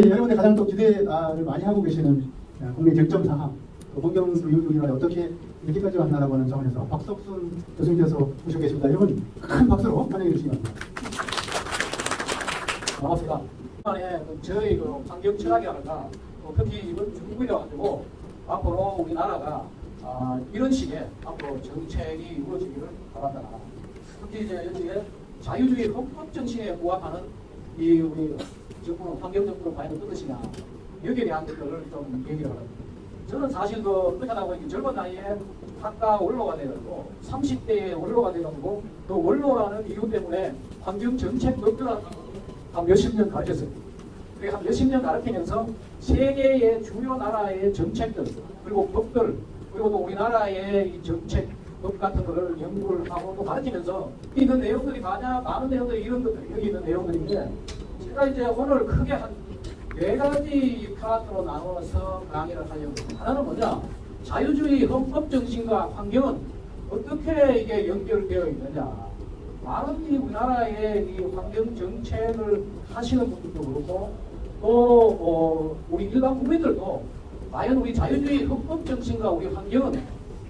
여러분들 가장 또 기대를 많이 하고 계시는 국내 쟁점 사항, 환경부위원회가 어떻게 이렇게까지 왔나라고 하는 차원에서 박석순 교수님께서 모시고 계십니다. 여러분 큰 박수로 환영해 주시기 바랍니다. 반갑습니다. 이번에 저희 환경 철학이랄까 특히 이번 중국이라 가지고 앞으로 우리나라가 이런 식의 앞으로 정책이 이루어지기를 바란다. 특히 이제 여기에 자유주의 헌법 정신에 부합하는 이 우리 정부는 환경 정부를 과연 어떤 것이냐 여기에 대한 것들을 좀 얘기를 합니다. 저는 사실 그렇게 하다 보니 젊은 나이에 학과 원로가 되고 30대에 원로가 되고 그 원로라는 이유 때문에 환경 정책 법들을 한 몇십 년 가르쳤어요. 그리고 한 몇십 년 가르치면서 세계의 주요 나라의 정책들 그리고 법들 그리고 또 우리나라의 이 정책 법 같은 거를 연구를 하고 또 가르치면서 있는 내용들이 많은 내용들이 이런 것들 여기 있는 내용들인데 제가 이제 오늘 크게 한 4가지 파트로 나눠서 강의를 하려고 합니다. 하나는 뭐냐? 자유주의 헌법 정신과 환경은 어떻게 이게 연결되어 있느냐? 많은 이 우리나라의 이 환경 정책을 하시는 분들도 그렇고 또 우리 일반 국민들도 과연 우리 자유주의 헌법 정신과 우리 환경은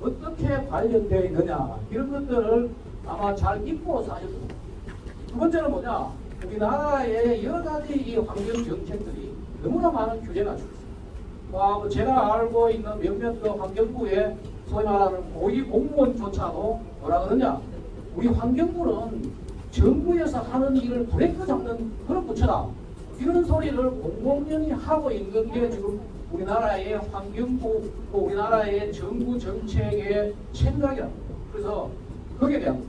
어떻게 관련되어 있느냐 이런 것들을 아마 잘 잊고 사실 두 번째는 뭐냐? 우리나라의 여러 가지 이 환경 정책들이 너무나 많은 규제가 있습니다. 제가 알고 있는 몇몇 환경부의 소위 말하는 고위 공무원조차도 뭐라 그러냐? 우리 환경부는 정부에서 하는 일을 브레이크 잡는 그런 부처다. 이런 소리를 공공연히 하고 있는 게 지금 우리나라의 환경부, 또 우리나라의 정부 정책의 생각이랍니다. 그래서 거기에 대한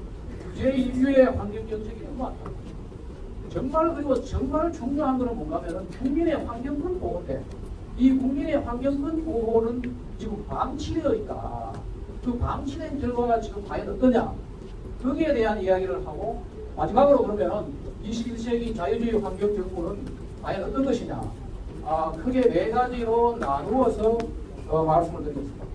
규제 인류의 환경 정책이 너무 많다. 그리고 정말 중요한 것은 뭔가 하면 국민의 환경권 보호인데 이 국민의 환경권 보호는 지금 방치되어 있다. 그 방치된 결과가 지금 과연 어떠냐? 거기에 대한 이야기를 하고 마지막으로 그러면 21세기 자유주의 환경 정부는 과연 어떤 것이냐? 크게 4가지로 나누어서 말씀을 드리겠습니다.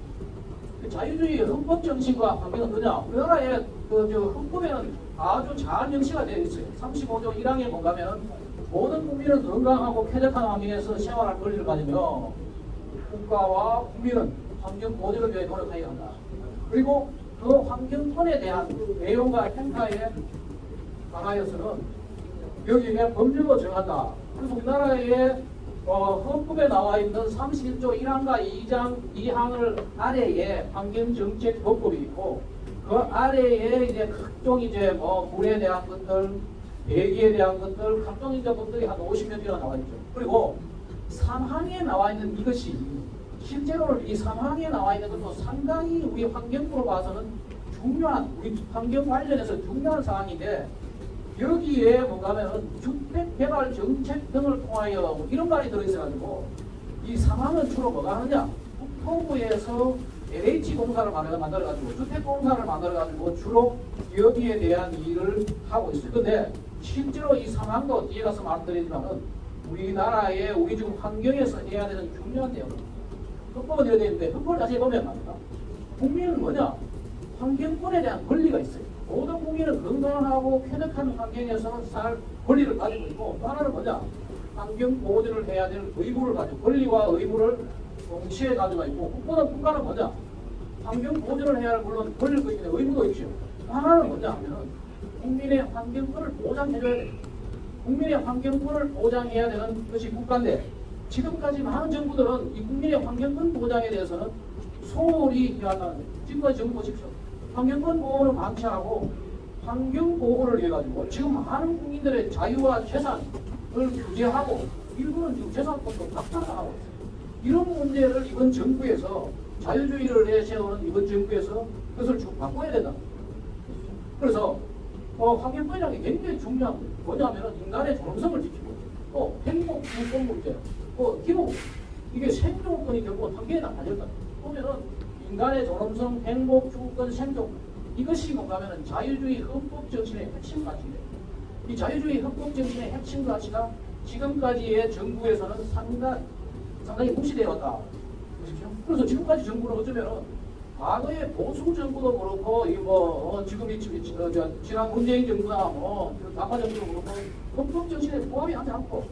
자유주의 헌법 정신과 환경은 뭐냐? 우리나라의 헌법에는 아주 잘 명시가 되어 있어요. 35조 1항에 뭔가면 모든 국민은 건강하고 쾌적한 환경에서 생활할 권리를 가지며 국가와 국민은 환경 보존을 위해 노력해야 한다. 그리고 그 환경권에 대한 내용과 행사에 관하여서는 여기에 법률로 정한다. 그래서 우리나라의 헌법에 나와 있는 31조 1항과 2장 2항을 아래에 환경정책법법이 있고 그 아래에 이제 각종 이제 물에 대한 것들, 대기에 대한 것들, 각종 이제 것들이 한 50여 개가 나와 있죠. 그리고 3항에 나와 있는 이것이 실제로 이 3항에 나와 있는 것도 상당히 우리 환경부로 봐서는 중요한 우리 환경 관련해서 중요한 사항인데 여기에 뭔가 하면은 주택개발 정책 등을 통하여 이런 말이 들어있어가지고 이 3항은 주로 뭐가 하느냐? 국토부에서 LH공사를 만들어가지고 주택공사를 만들어가지고 주로 여기에 대한 일을 하고 있어요. 근데 실제로 이 상황도 뒤에 가서 말씀드리지만은 우리나라의 우리 지금 환경에서 해야 되는 중요한 내용입니다. 헌법은 되어야 되는데 헌법을 다시 보면 말입니다. 국민은 뭐냐? 환경권에 대한 권리가 있어요. 모든 국민은 건강하고 쾌적한 환경에서 살 권리를 가지고 있고 또 하나는 뭐냐? 환경 보호를 해야 될 의무를 가지고 권리와 의무를 동시에 가지고 있고 국가는 뭐냐? 환경 보존을 해야 할 물론 권리도 있는데 의무도 있죠. 하나는 뭐냐 하면은 국민의 환경권을 보장해줘야 돼. 국민의 환경권을 보장해야 되는 것이 국가인데 지금까지 많은 정부들은 이 국민의 환경권 보장에 대해서는 소홀히 해왔다는 지금까지 정부 보십시오. 환경권 보호를 방치하고 환경 보호를 위해 가지고 지금 많은 국민들의 자유와 재산을 규제하고 일부는 지금 재산권도 박탈당하고 있어요. 이런 문제를 이번 정부에서 자유주의를 내세우는 이번 정부에서 그것을 쭉 바꿔야 된다. 그래서 환경권이라는 게 굉장히 중요한 거예요. 뭐냐면 인간의 존엄성을 지키고 또 행복, 주권 문제, 또 기록 이게 생존권이 결국은 환경에 다 달렸다. 보면은 인간의 존엄성, 행복, 주권, 생존 이것이 뭔가면은 자유주의 헌법 정신의 핵심 가치예요. 이 자유주의 헌법 정신의 핵심 가치가 지금까지의 정부에서는 상당히 무시되어 왔다. 그래서 지금까지 정부는 어쩌면은 과거의 보수 정부도 그렇고 지금 지난 문재인 정부나 좌파 정부도 그렇고 헌법 정신에 부합이 하지 않고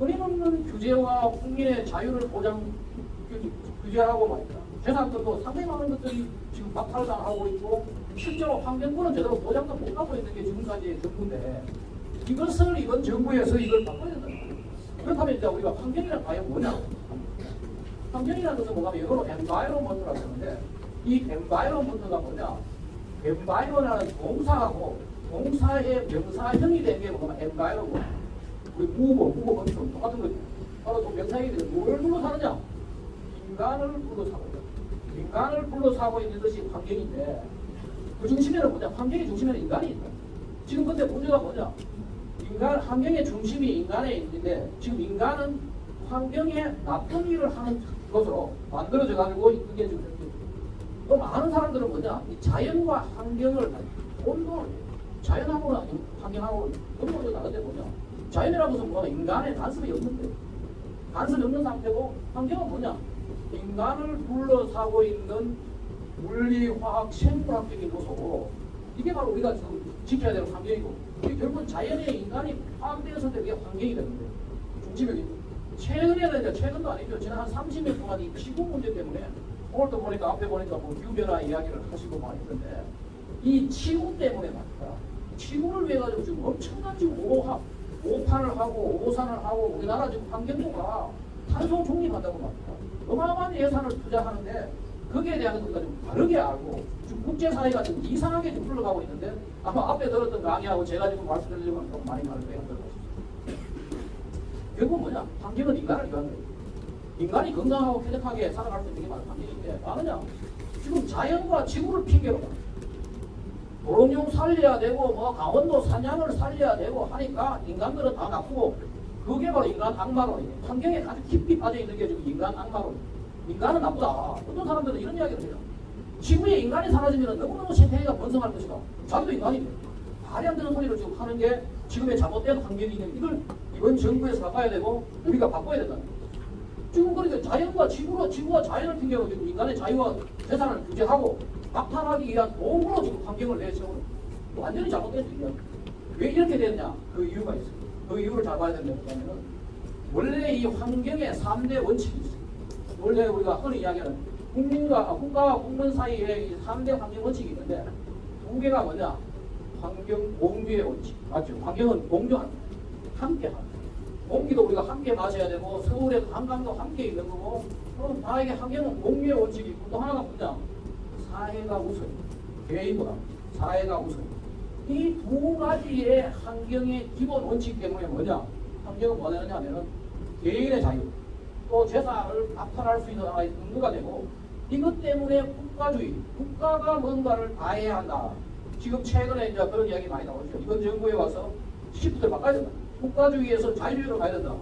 끊임없는 규제와 국민의 자유를 규제하고 말이다. 재산권도 상당히 많은 것들이 지금 박탈당하고 있고 실제로 환경권은 제대로 보장도 못 하고 있는 게 지금까지의 정부인데 이것을 이번 정부에서 이걸 바꿔야 된다. 그렇다면 이제 우리가 환경이란 과연 뭐냐? 환경이라는 것은 뭐가 영어로 environment라고 하는데 이 environment가 뭐냐? environment라는 동사하고 동사의 명사형이 된 게 뭐냐면 environment. 우리 국어 엄청 똑같은 거죠. 바로 또 명사형이 되는 뭐를 둘러싸느냐? 인간을 둘러싸고 있다. 인간을 둘러싸고 있는 것이 환경인데 그 중심에는 뭐냐? 환경의 중심에는 인간이 있다. 지금 근데 문제가 뭐냐? 환경의 중심이 인간에 있는데 지금 인간은 환경에 나쁜 일을 하는 것으로 만들어져 가지고 그게 지금 또 많은 사람들은 뭐냐? 이 자연과 환경을 온도 자연하고는 환경하고는 온도가 다른데 뭐냐? 자연이라는 것은 뭐냐? 인간의 간섭이 없는데 간섭이 없는 상태고 환경은 뭐냐? 인간을 둘러싸고 있는 물리, 화학, 생물학적인 요소고 이게 바로 우리가 지금 지켜야 되는 환경이고 이게 결국은 자연에 인간이 포함되었을 때 그게 환경이 되는데 중심이 최근에는 이제 최근도 아니죠. 지난 한 30년 동안 이 지구 문제 때문에 오늘도 보니까 앞에 보니까 뭐 기후변화 이야기를 하시고 많이 있던데 이 지구 때문에 말이다. 지구를 위해 가지고 지금 엄청난 지금 오판을 하고 오산을 하고 우리나라 지금 환경부가 탄소 중립한다고 말이다. 어마어마한 예산을 투자하는데 거기에 대한 우리가 좀 다르게 알고 지금 국제사회가 좀 이상하게 좀 흘러가고 있는데 아마 앞에 들었던 강의하고 제가 지금 말씀드리려면 좀 많이 다를 거예요. 결국 뭐냐? 환경은 인간을 위한 거예요. 인간이 건강하고 쾌적하게 살아갈 수 있는 게 바로 환경인데 아느냐? 지금 자연과 지구를 핑계로 도롱뇽 살려야 되고 뭐 강원도 산양을 살려야 되고 하니까 인간들은 다 나쁘고 그게 바로 인간 악마론이에요. 환경에 아주 깊이 빠져있는 게 지금 인간 악마론이에요. 인간은 나쁘다. 어떤 사람들은 이런 이야기를 해요. 지구에 인간이 사라지면 너무너무 생태계가 번성할 것이다. 자기도 인간인데 말이 안 되는 소리를 지금 하는 게 지금의 잘못된 환경이 있는 이걸 이번 정부에서 바꿔야 되고 우리가 바꿔야 된다. 지금 그러니까 자연과 지구와 자연을 핑계로 지금 인간의 자유와 재산을 규제하고 박탈하기 위한 도구로 지금 환경을 내세우는 완전히 잘못된 일이야. 왜 이렇게 됐냐? 그 이유가 있어요. 그 이유를 잘 봐야 된다면 원래 이 환경에 3대 원칙이 있어요. 원래 우리가 흔히 이야기하는 국가와 국민 사이에 이 3대 환경 원칙이 있는데 두 개가 뭐냐? 환경 공유의 원칙. 맞죠? 환경은 공유하는 거예요. 함께 하는 거예요. 공기도 우리가 함께 마셔야 되고 서울의 한강도 함께 있는 거고 그럼 다에게 환경은 공유의 원칙이 있고 또 하나가 뭐냐? 사회가 우선. 개인보다 사회가 우선. 이 두 가지의 환경의 기본 원칙 때문에 뭐냐? 환경은 뭐 되느냐 하면은 개인의 자유 또 재산을 박탈할 수 있는 하나의 근거가 되고 이것 때문에 국가주의, 국가가 뭔가를 다 해야 한다. 지금 최근에 이제 그런 이야기 많이 나오죠. 이번 정부에 와서 시프트를 바꿔야 된다. 국가주의에서 자유주의로 가야 된다.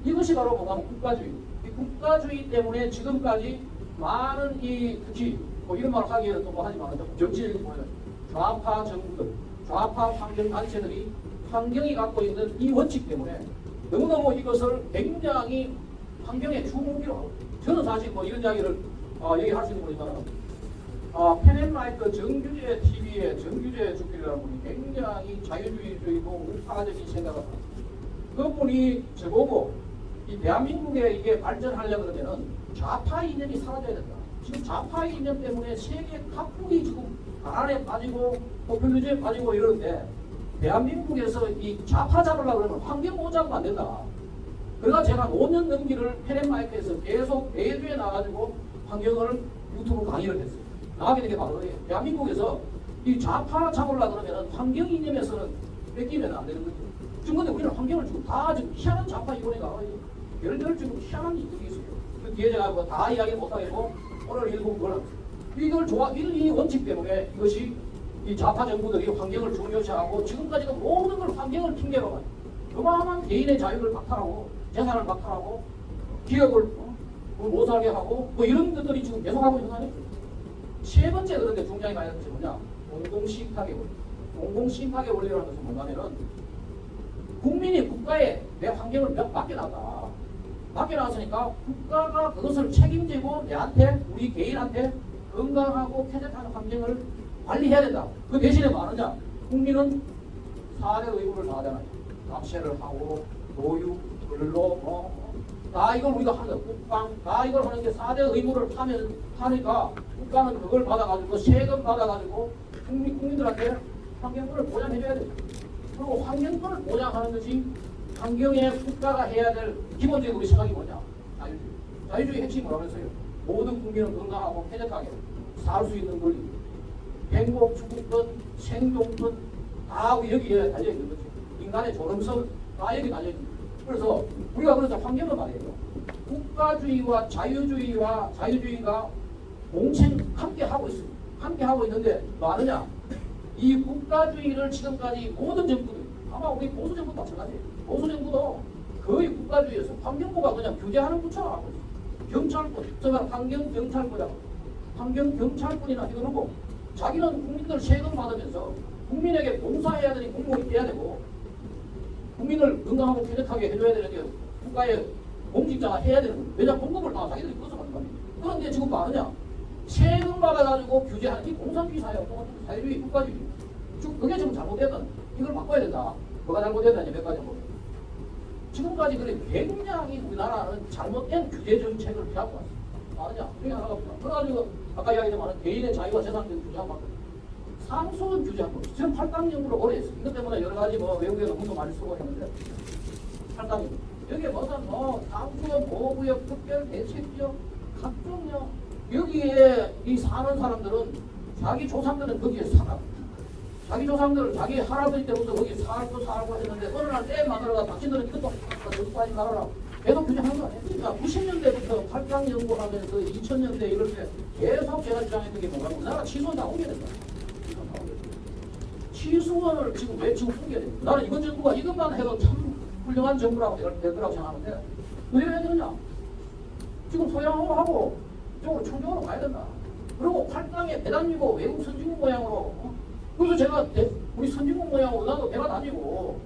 이것이 바로 뭐냐면 국가주의. 이 국가주의 때문에 지금까지 많은 특히 뭐 이런 말을 하기에는 또 뭐 하지만 정치적인 좌파 정부들, 좌파 환경단체들이 환경이 갖고 있는 이 원칙 때문에 너무너무 이것을 굉장히 환경의 주무기로 하고 저는 사실 뭐 이런 이야기를 얘기할 수 있는 분이잖아요. 펜앤라이트 정규제 TV의 정규제 주필이라는 분이 굉장히 자유주의적이고 우파적인 생각을 합니다. 그분이 저보고 이 대한민국에 이게 발전하려고 그러면은 좌파 이념이 사라져야 된다. 지금 좌파 이념 때문에 세계 각국이 지금 가난에 빠지고 포퓰리즘에 빠지고 이러는데 대한민국에서 이 좌파 잡으려고 그러면 환경 보호자가 안 된다. 그래서 제가 5년 넘기를 펜앤마이크에서 계속 매주에 나가지고 환경을 유튜브 강의를 했어요. 나가게 된 게 바로 그래요. 대한민국에서 이 좌파 잡으려고 그러면 환경 이념에서는 뺏기면 안 되는 거죠. 지금 근데 우리는 환경을 지금 다 지금 희한한 좌파 이론에 나와요. 예를 들어 지금 희한한 이들이 있어요. 그 뒤에 제가 뭐 다 이야기 못하겠고 오늘 일부 걸 이 원칙 때문에 이것이 이 좌파 정부들이 환경을 중요시하고 지금까지도 모든 걸 환경을 핑계로 가요. 어마어마한 개인의 자유를 박탈하고 재산을 박탈하고 기업을 못 살게 하고 뭐 이런 것들이 지금 계속하고 있는 거 아니에요? 세 번째 그런데 중장이 많이 되는 것이 뭐냐? 공공신탁의 원리. 공공신탁의 원리라는 것은 뭐냐면은 국민이 국가에 내 환경을 맡겨놨다. 맡겨놨으니까 국가가 그것을 책임지고 내한테 우리 개인한테 건강하고 쾌적한 환경을 관리해야 된다. 그 대신에 뭐 하느냐? 국민은 4대 의무를 다하잖아요. 납세를 하고 교육, 근로, 다 이걸 우리가 하는 거야. 국방, 다 이걸 하는 게 4대 의무를 하니까 국가는 그걸 받아가지고 세금 받아가지고 국민들한테 환경권을 보장해줘야 돼. 그리고 환경권을 보장하는 것이 환경에 국가가 해야 될 기본적인 우리 생각이 뭐냐? 자유주의. 자유주의 핵심이 뭐라고 했어요? 모든 국민은 건강하고 쾌적하게 살 수 있는 권리. 행복, 주권권, 생존권 다 여기에 달려있는 거지. 인간의 존엄성 다 여기 달려있는 거지. 그래서 우리가 그래서 환경을 말해요. 국가주의와 자유주의가 공생 함께 하고 있어요. 함께 하고 있는데 뭐 아느냐? 이 국가주의를 지금까지 모든 정부들, 아마 우리 보수 정부도 마찬가지예요. 보수 정부도 거의 국가주의에서 환경부가 그냥 규제하는 부처가 하고 있어요. 경찰권, 정말 환경경찰권이라고. 환경경찰권이나 이러고 자기는 국민들 세금 받으면서 국민에게 봉사해야 되니 공무원이 돼야 되고 국민을 건강하고 쾌적하게 해줘야 되는데 국가의 공직자가 해야 되는 거예요. 왜냐 공급을 다 자기들이 끌어가는 거예요. 그런데 지금 뭐 하느냐? 세금 받아가지고 규제하는 이 공산주의 사회야. 자유주의 국가주의. 그게 지금 잘못됐다. 이걸 바꿔야 된다. 뭐가 잘못됐다니 몇 가지 한번. 지금까지 그래 굉장히 우리나라는 잘못된 규제 정책을 펴고 왔어. 아느냐? 그게 하나가 없다. 그래가지고 아까 이야기했지만 개인의 자유와 재산권 규제한 거. 상수원 규제한 거. 지금 8강령으로 오래 했어. 이것 때문에 여러 가지 뭐 외국에서 문도 많이 쓰고 했는데 8강령. 여기에 무슨 상수원 보호구역, 특별 대책지역, 각종요. 여기에 이 사는 사람들은 자기 조상들은 거기에 살아. 자기 조상들, 자기 할아버지 때부터 거기 살고 했는데 어느 날 때 만들어가 당신들은 이것도 여기까지 말아라. 계속 규제하는 거 아니에요? 그러니까 90년대부터 8강 연구하면서 2000년대 이럴 때 계속 제가 주장했던 게 뭐가 우리나라 치수원 다 옮겨야 된다. 치수원을 지금 왜 지금 옮겨야 돼요? 나는 이번 정부가 이것만 해도 참 훌륭한 정부라고 될 거라고 생각하는데 왜 해야 되느냐? 지금 소양호하고 이쪽으로 충정으로 가야 된다. 그리고 8강에 배 다니고 외국 선진국 모양으로 그래서 제가 우리 선진국 모양으로 나도 배가 다니고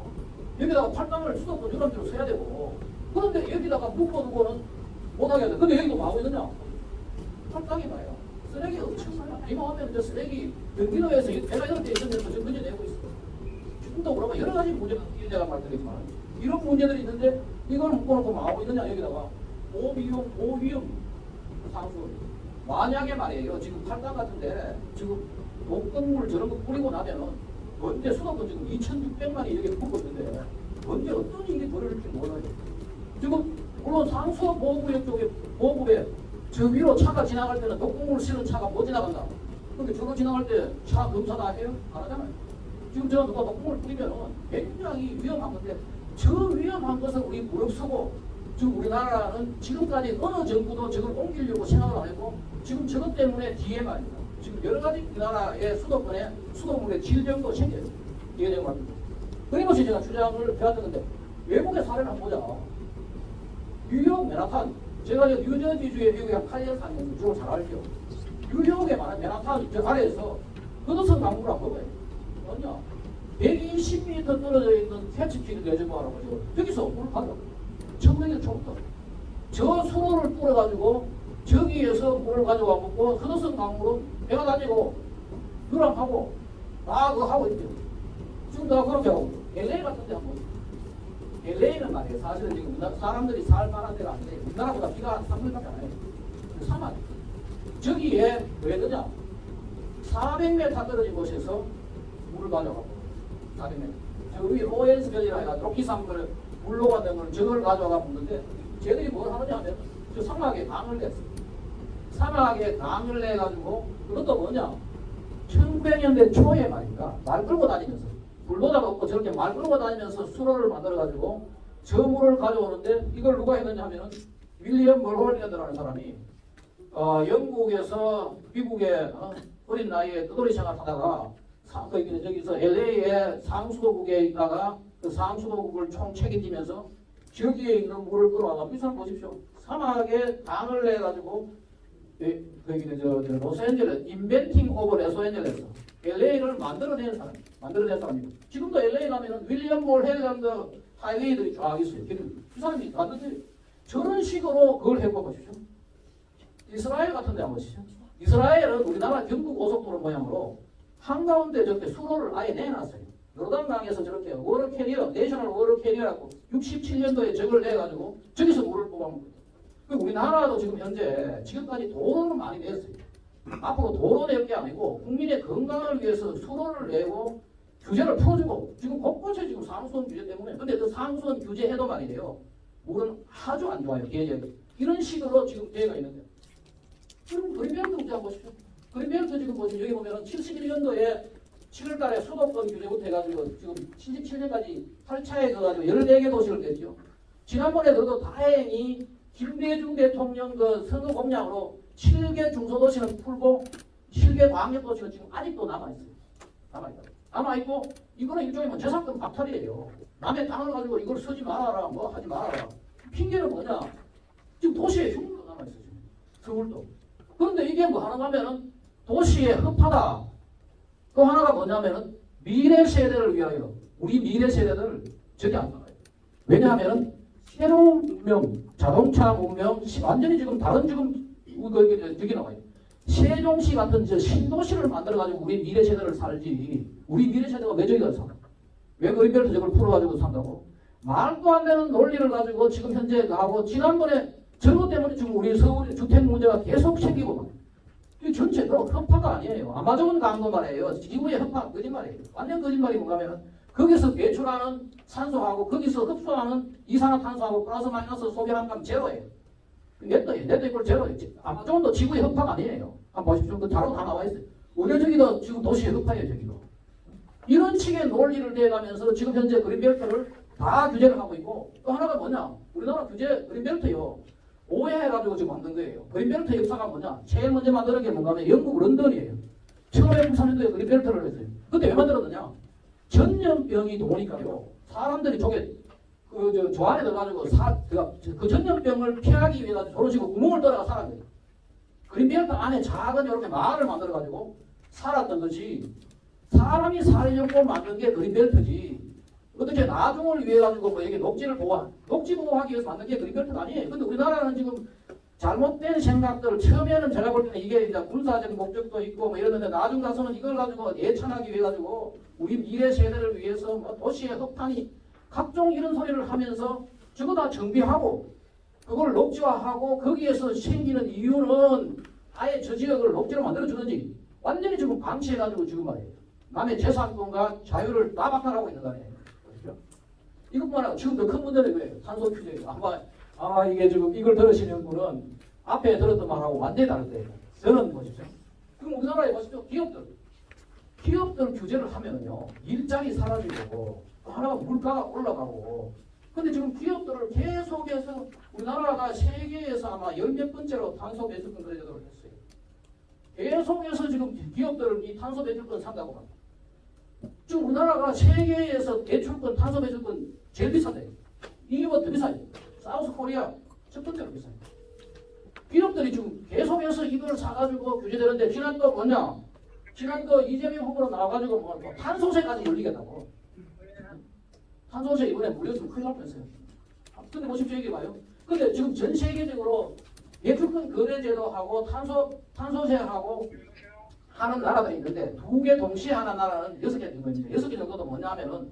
여기다가 8강을 수도권 유람대로 써야 되고 그런데 여기다가 묶어두고는 못하게 돼. 근데 여기도 뭐 하고 있느냐? 8강이 봐요. 쓰레기 엄청 많아. 이만하면 이제 쓰레기 경기도에서 배가 이런 데 있으면서 지금 문제 내고 있어. 지금도 그러면 여러 가지 문제가 제가 말드리지만 이런 문제들이 있는데 이걸 묶어놓고 뭐 하고 있느냐 여기다가 오위험 상수. 만약에 말이에요. 지금 8강 같은데 지금 독극물 저런 거 뿌리고 나면은 언제 수도권 지금 2,600만이 이렇게 붙고 있는데 언제 어떤 일이 벌어질지 몰라요. 지금 물론 상수 보호구역 쪽에 보호구에 저 위로 차가 지나갈 때는 독극물 실은 차가 못 지나간다. 근데 저로 지나갈 때 차 검사 다 해요? 안 하잖아요. 지금 저 누가 독극물 뿌리면은 굉장히 위험한 건데 저 위험한 것을 우리 무릅쓰고 지금 우리나라는 지금까지 어느 정부도 저걸 옮기려고 생각을 안 했고 지금 저것 때문에 뒤에 말입니다. 지금 여러 가지 우리나라의 수도물의 질병도 생겨요. 이게 제가 말입니다. 그리고서 제가 주장을 해왔는데 외국의 사례를 한번 보자. 뉴욕 맨하탄. 제가 뉴저지주에 미국에 한 8년 살면서 주로 잘 알죠. 뉴욕에 많은 맨하탄 저 아래에서 허드슨 강물을 한번 봐요. 뭐냐? 120m 떨어져 있는 캐치필 레저버라고 하죠. 여기서 물을 받아. 청명이 처음부터. 저 수로를 뚫어가지고 저기에서 물을 가져와 먹고 허드슨 강물은 배가 다니고 유람하고 다 그거 하고 있대요. 지금 내가 그렇게 하고 LA 같은 데 한번 LA는 말이에요. 사실은 지금 사람들이 살 만한 데가 아닌데 우리나라보다 비가 3분밖에 안 해요. 사막. 저기에 왜 그러냐? 400m 떨어진 곳에서 물을 가져가고 400m. 저 위 로엔스밸리라 해가지고 로키산물 물로 가는 걸 저걸 가져가 먹는데 쟤들이 뭘 하느냐 하면 저 사막에 강을 냈어. 사막에 강을 내가지고 그것도 뭐냐? 1900년대 초에 말입니다. 말 끌고 다니면서 불로다가 없고 저렇게 말 끌고 다니면서 수로를 만들어가지고 저 물을 가져오는데 이걸 누가 했느냐 하면은 윌리엄 멀홀랜드라는 사람이 영국에서 미국에 어린 나이에 뜨돌이 생활하다가 저기서 LA의 상수도국에 있다가 그 상수도국을 총 책임지면서 저기에 있는 물을 끌어와가 이 사람 보십시오. 사막에 강을 내가지고 로스앤젤레스 인벤팅 오브 로스앤젤레스 LA를 만들어낸 사람입니다. 지금도 LA 가면은 윌리엄 몰헬랜드 하이웨이들이 쫙 있어요. 이 사람이 만든데 저런 식으로 그걸 해보십시오. 이스라엘 같은 데 한번 보시죠. 이스라엘은 우리나라 경부 고속도로 모양으로 한가운데 저렇게 수로를 아예 내놨어요. 요단강에서 저렇게 워터 캐리어, 내셔널 워터 캐리어라고 67년도에 저걸 내가지고 저기서 물을 뽑아먹는 거예요. 우리나라도 지금 현재 지금까지 도로는 많이 냈어요. 앞으로 도로 낼 게 아니고 국민의 건강을 위해서 수로를 내고 규제를 풀어주고 지금 곳곳에 지금 상수원 규제 때문에 근데 그 상수원 규제해도 말이에요. 물은 아주 안 좋아요. 계절이. 이런 식으로 지금 되어가 있는데 그럼 그린벨트 문제 한번 보십시오. 그린벨트 지금 보시면 여기 보면은 71년도에 7월달에 수도권 규제부터 해가지고 지금 77년까지 8차에 가가지고 14개 도시를 냈죠. 지난번에 그래도 다행히 김대중 대통령 그 선거 공약으로 7개 중소도시는 풀고 7개 광역도시는 지금 아직도 남아있어요. 남아있고 이거는 일종의 뭐 재산권 박탈이에요. 남의 땅을 가지고 이걸 쓰지 말아라 뭐 하지 말아라. 핑계는 뭐냐. 지금 도시에 흉도 남아있어요. 지금. 서울도. 그런데 이게 뭐 하는가 하면은 도시에 흡하다. 또 하나가 뭐냐면은 미래 세대를 위하여 우리 미래 세대들 저기 안 나가요. 왜냐하면은 새로운 문명, 자동차 문명, 완전히 지금 다른 지금 저기 나와요. 세종시 같은 저 신도시를 만들어가지고 우리 미래 세대를 살지. 우리 미래 세대가 왜 저기 가서 살아? 왜 그린벨트 저걸 풀어가지고 산다고? 말도 안 되는 논리를 가지고 지금 현재 가고 지난번에 저것 때문에 지금 우리 서울의 주택 문제가 계속 생기고 이 전체 그 협파가 아니에요. 아마존 강도 말이에요. 지구의 협파 거짓말이에요. 완전 거짓말이 뭔가 하면 거기서 배출하는 산소하고 거기서 흡수하는 이산화탄소하고 플러스 마이너스 소비량감 제로예요. 넷도 이걸 제로예요. 아마존도 지구의 협파가 아니에요. 한번 보십시오. 그 자료 다 나와 있어요. 우리 저기도 지금 도시의 협파예요. 저기도. 이런 식의 논리를 대가면서 지금 현재 그린벨트를 다 규제를 하고 있고 또 하나가 뭐냐. 우리나라 규제 그린벨트요. 오해해가지고 지금 만든 거예요. 그린벨트 역사가 뭐냐? 제일 먼저 만드는 게 뭔가 하면 영국 런던이에요. 1593년도에 그린벨트를 했어요. 그때 왜 만들었느냐? 전염병이 도니까요. 사람들이 저게 저 안에 들어가지고 그 전염병을 피하기 위해서 저런 식으로 구멍을 뚫어가 살았는 거예요. 그린벨트 안에 작은 이렇게 마을을 만들어가지고 살았던 것이 사람이 살려고 만든 게 그린벨트지. 어떻게 나중을 위해 가지고 뭐 이게 녹지 보호하기 위해서 만든 게 그린벨트가 아니에요. 근데 우리나라는 지금 잘못된 생각들을 처음에는 제가 볼 때는 이게 이제 군사적인 목적도 있고 뭐 이러는데 나중 가서는 이걸 가지고 예찬하기 위해 가지고 우리 미래 세대를 위해서 뭐 도시의 흑탄이 각종 이런 소리를 하면서 저거 다 정비하고 그걸 녹지화하고 거기에서 생기는 이유는 아예 저 지역을 녹지로 만들어 주든지 완전히 지금 방치해 가지고 지금 말이에요. 남의 재산권과 자유를 다 박탈하고 있는 거 아니에요. 이것만 하고 지금 더 큰 문제는 이거예요. 탄소 규제예요. 아마 이게 지금 이걸 들으시는 분은 앞에 들었던 말하고 완전히 다를 때예요. 저는 보십시오. 그럼 우리나라에 보십시오. 기업들 규제를 하면요. 일자리 사라지고 또 하나가 물가가 올라가고 근데 지금 기업들을 계속해서 우리나라가 세계에서 아마 10몇 번째로 탄소 배출권 거래제도를 했어요. 계속해서 지금 기업들은 이 탄소 배출권 산다고 합니다. 지금 우리나라가 세계에서 배출권, 탄소 배출권 제일 비싸대요. 이거보다 더 비싸요. 사우스 코리아 첫 번째로 비싸요. 기업들이 지금 계속해서 이걸 사가지고 규제되는데 지난도 뭐냐? 지난도 이재명 후보로 나와가지고 뭐 탄소세까지 올리겠다고. 탄소세 이번에 물렸으면 큰일 날 뻔했어요. 근데 보십시오 이게 봐요. 근데 지금 전 세계적으로 배출권 거래제도하고 탄소세하고 하는 나라들이 있는데 두 개 동시에 하는 나라는 6개 정도 있습니다. 6개 정도도 뭐냐 하면은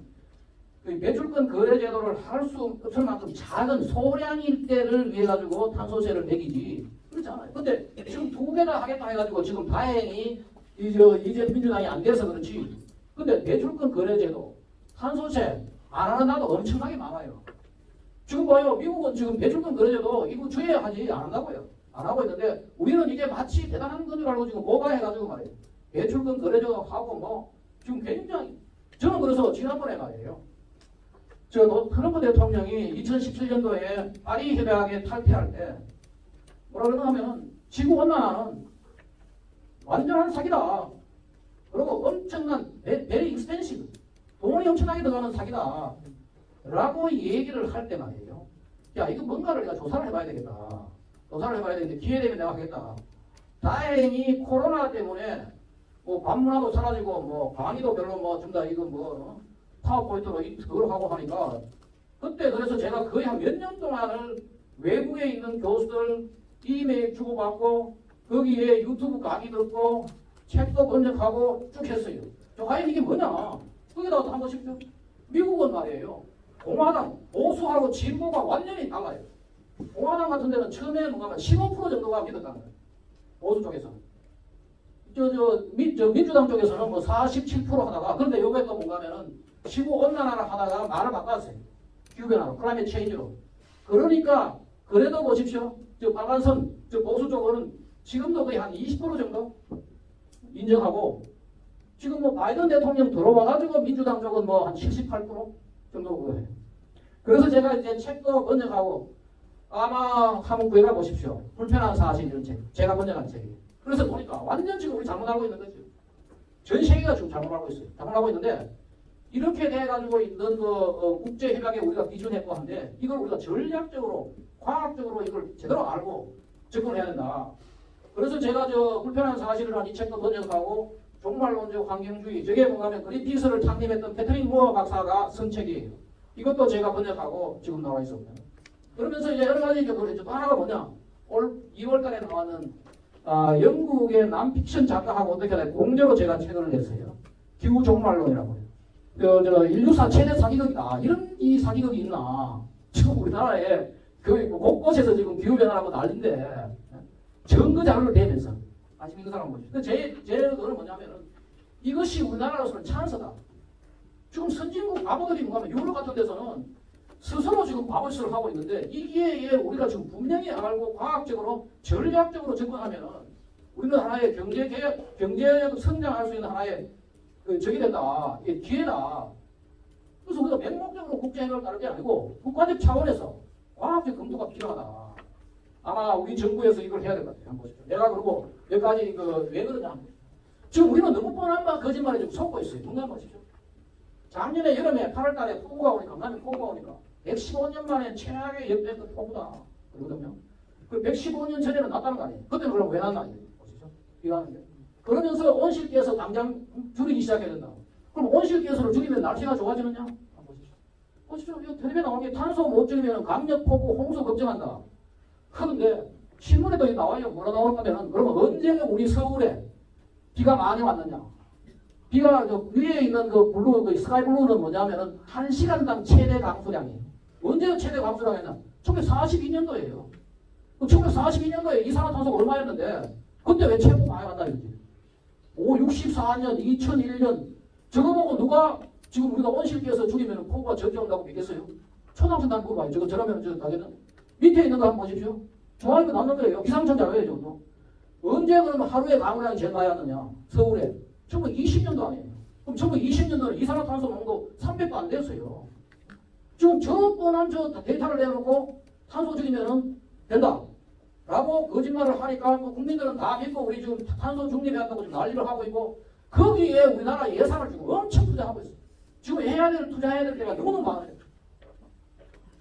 그 배출권 거래 제도를 할 수 없을 만큼 작은 소량일 때를 위해 가지고 탄소세를 매기지 그렇지 않아요. 근데 지금 두 개 다 하겠다 해가지고 지금 다행히 이제 민주당이 안 돼서 그렇지. 근데 배출권 거래 제도, 탄소세 안 하는 나라도 엄청나게 많아요. 지금 봐요. 미국은 지금 배출권 거래 제도 이거 주의하지 안 한다고요. 안 하고 있는데 우리는 이게 마치 대단한 건 줄 알고 지금 오바해가지고 말이에요. 배출권 거래제도 하고 뭐 지금 굉장히 저는 그래서 지난번에 말이에요. 트럼프 대통령이 2017년도에 파리 협약에 탈퇴할 때 뭐라 그러나 하면 지구 온난화는 완전한 사기다. 그리고 엄청난 very expensive 돈이 엄청나게 들어가는 사기다. 라고 얘기를 할 때 말이에요. 야 이거 뭔가를 내가 조사를 해봐야 되겠다. 조사를 해봐야 되는데 기회 되면 내가 하겠다. 다행히 코로나 때문에 뭐 방문화도 사라지고 뭐 강의도 별로 뭐 준다 이거 뭐 파워포인트로 그걸 하고 하니까 그때 그래서 제가 거의 한 몇 년 동안을 외국에 있는 교수들 이메일 주고받고 거기에 유튜브 강의 듣고 책도 번역하고 쭉 했어요. 과연 이게 뭐냐? 거기다가 한번 보십시오. 미국은 말이에요. 공화당, 보수하고 진보가 완전히 달라요. 공화당 같은 데는 처음에 뭔가 15% 정도가 믿었다는 거예요. 보수 쪽에서는. 민주당 쪽에서는 뭐 47% 하다가, 그런데 요게 또 뭔가 하면은 지구온난화를 하다가 말을 바꿨어요. 기후변화로, 클라이밋 체인지로. 그러니까, 그래도 보십시오. 저 빨간선, 저 보수 쪽은 지금도 거의 한 20% 정도 인정하고, 지금 뭐 바이든 대통령 들어와가지고 민주당 쪽은 뭐 한 78% 정도 그거예요. 그래서 제가 이제 책도 번역하고, 아마 한번 구해가 보십시오. 불편한 사실 이런 책. 제가 번역한 책이에요. 그래서 보니까 완전 지금 우리 잘못 알고 있는 거죠. 전 세계가 지금 잘못 알고 있어요. 잘못 알고 있는데 이렇게 돼가지고 있는 그 국제 협약에 우리가 기준했고 한데 이걸 우리가 전략적으로 과학적으로 이걸 제대로 알고 접근해야 된다. 그래서 제가 저 불편한 사실을 한 이 책도 번역하고 종말론적 환경주의 저게 뭐냐면 그린피스를 창립했던 패트릭 무어 박사가 쓴 책이에요. 이것도 제가 번역하고 지금 나와 있습니다. 그러면서 이제 여러 가지 경우를 했죠. 또 하나가 뭐냐? 올 2월달에 나왔는 영국의 남픽션 작가하고 어떻게 돼 공저로 제가 책을 냈어요. 기후 종말론이라고 해요. 저 인류사 최대 사기극이다. 이런 이 사기극이 있나? 지금 우리나라에 그 곳곳에서 지금 기후 변화라고 난리인데 증거 자료를 대면서 아시는 그 사람 보시죠. 제 의견은 뭐냐면은 이것이 우리나라로서는 찬스다. 지금 선진국 바보들이 뭐냐면 유럽 같은 데서는 스스로 지금 바보짓을 하고 있는데 이게 우리가 지금 분명히 알고 과학적으로 전략적으로 접근하면은 우리는 하나의 경제적 성장할 수 있는 하나의 적이 된다. 이게 기회다. 그래서 우리가 맹목적으로 국제협약을 따를 게 아니고 국가적 차원에서 과학적 검토가 필요하다. 아마 우리 정부에서 이걸 해야 될 것 같아요. 한번 보십시오. 내가 그러고 몇 가지 왜 그러냐 한번 보십시오. 지금 우리는 너무 뻔한 말 거짓말에 좀 속고 있어요. 눈 감아보십시오. 작년에 여름에 8월 달에 폭우가 오니까 강남에 폭우가 오니까 115년 만에 최악의 역대급 폭우다. 그러거든요. 그 115년 전에는 났다는 거 아니에요. 그때는 그럼 왜 났나? 보시죠. 비가 하는데. 그러면서 온실가스 당장 줄이기 시작해야 된다. 그럼 온실가스를 줄이면 날씨가 좋아지느냐? 한번 보십시오. 보십시오. 이 텔레비에 나온 게 탄소 못 줄이면 강력 폭우, 홍수 걱정한다. 그런데 신문에도 나와요. 뭐라 나오냐면 그러면 언제 우리 서울에 비가 많이 왔느냐? 비가 저 위에 있는 그 블루, 그 스카이 블루는 뭐냐면은 1시간당 최대 강수량이에요. 언제 최대 강수량이냐? 1942년도예요. 1942년도에 이산화탄소가 얼마였는데 그때 왜 최고 많이 왔다 이거지? 64년, 2001년 저거 보고 누가 지금 우리가 온실가스 줄이면 폭우가 적용된다고 믿겠어요? 초등학생 단 물어봐요. 저러면 저 가게는 밑에 있는 거 한번 보십시오. 좋아하는 거 남는 거예요. 기상청 자료예요, 저도. 언제 그러면 하루에 강우량이 제일 많이 왔느냐? 서울에. 1920년도 아니에요. 그럼 1920년도는 이산화탄소 농도 300도 안 됐어요. 지금 저 뻔한 저 데이터를 내놓고 탄소 줄이면은 된다. 라고 거짓말을 하니까 뭐 국민들은 다 믿고 우리 지금 탄소 중립해야 한다고 지금 난리를 하고 있고 거기에 우리나라 예산을 지금 엄청 투자하고 있어요. 지금 투자해야 될 때가 너무 많아요.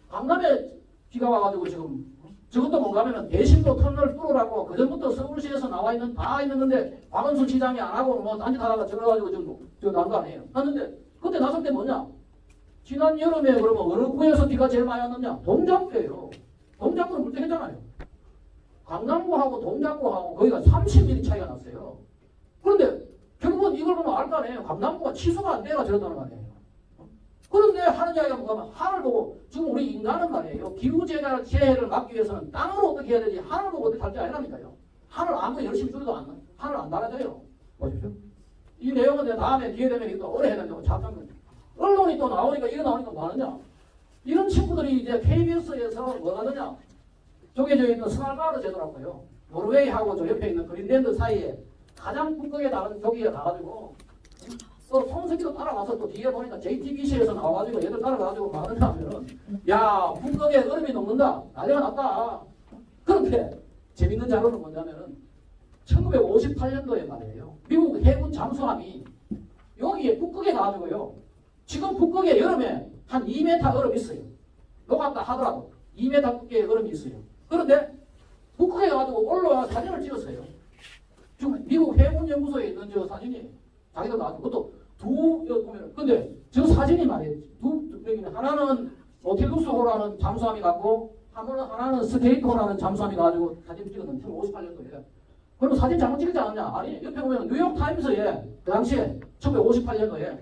강남에 비가 와가지고 지금 저것도 뭔가 하면은 대신도 터널 뚫으라고 그전부터 서울시에서 나와 있는 다 있는 건데 박원순 시장이 안 하고 뭐 딴짓하다가 저래가지고 지금 저 난 거 아니에요. 났는데 그때 나설 때 뭐냐? 지난 여름에 그러면 어느 구에서 비가 제일 많이 왔느냐? 동작구예요. 동작구는 물때했잖아요. 강남구하고 동작구하고 거기가 30mm 차이가 났어요. 그런데 결국은 이걸 보면 알 거 아니에요. 강남구가 취소가 안 돼가 저랬다는 거 아니에요. 그런데 하는 이야기가 뭐가 하늘 보고 지금 우리 인간은 말이에요. 기후재해를 막기 위해서는 땅으로 어떻게 해야 되지 하늘 보고 어떻게 할지 아니랍니까요. 하늘 아무리 열심히 줄여도 하늘 안 달아져요. 보십시오. 이 내용은 내가 다음에 기회 되면 또 오래 했는데 잠깐 언론이 또 나오니까 이거 나오니까 뭐 하느냐. 이런 친구들이 이제 KBS에서 뭐 하느냐. 저기 있는 스왈바르 제도라고요. 노르웨이하고 저 옆에 있는 그린랜드 사이에 가장 북극에 다른 저기에 가가지고 또 통석기도 따라가서 또 뒤에 보니까 JTBC에서 나와가지고 얘들 따라가가지고 뭐 하느냐 하면은 야 북극에 얼음이 녹는다 난리가 났다. 그런데 재밌는 자료는 뭐냐면은 1958년도에 말이에요. 미국 해군 잠수함이 여기에 북극에 가가지고요. 지금 북극에 여름에 한 2m 얼음이 있어요. 녹았다 하더라도 2m 두께의 얼음이 있어요. 그런데 북극에 가가지고 올라와 사진을 찍었어요. 지금 미국 해군연구소에 있는 저 사진이 자기가 나왔고 그것도 보면 근데 저 사진이 말이에요. 하나는 노틸루스호라는 잠수함이 갖고 하나는 스케이트호라는 잠수함이 가지고 사진 찍었는데 1958년도에. 그럼 사진 잘못 찍지 않았냐? 아니 옆에 보면 뉴욕타임스에 그 당시에 1958년도에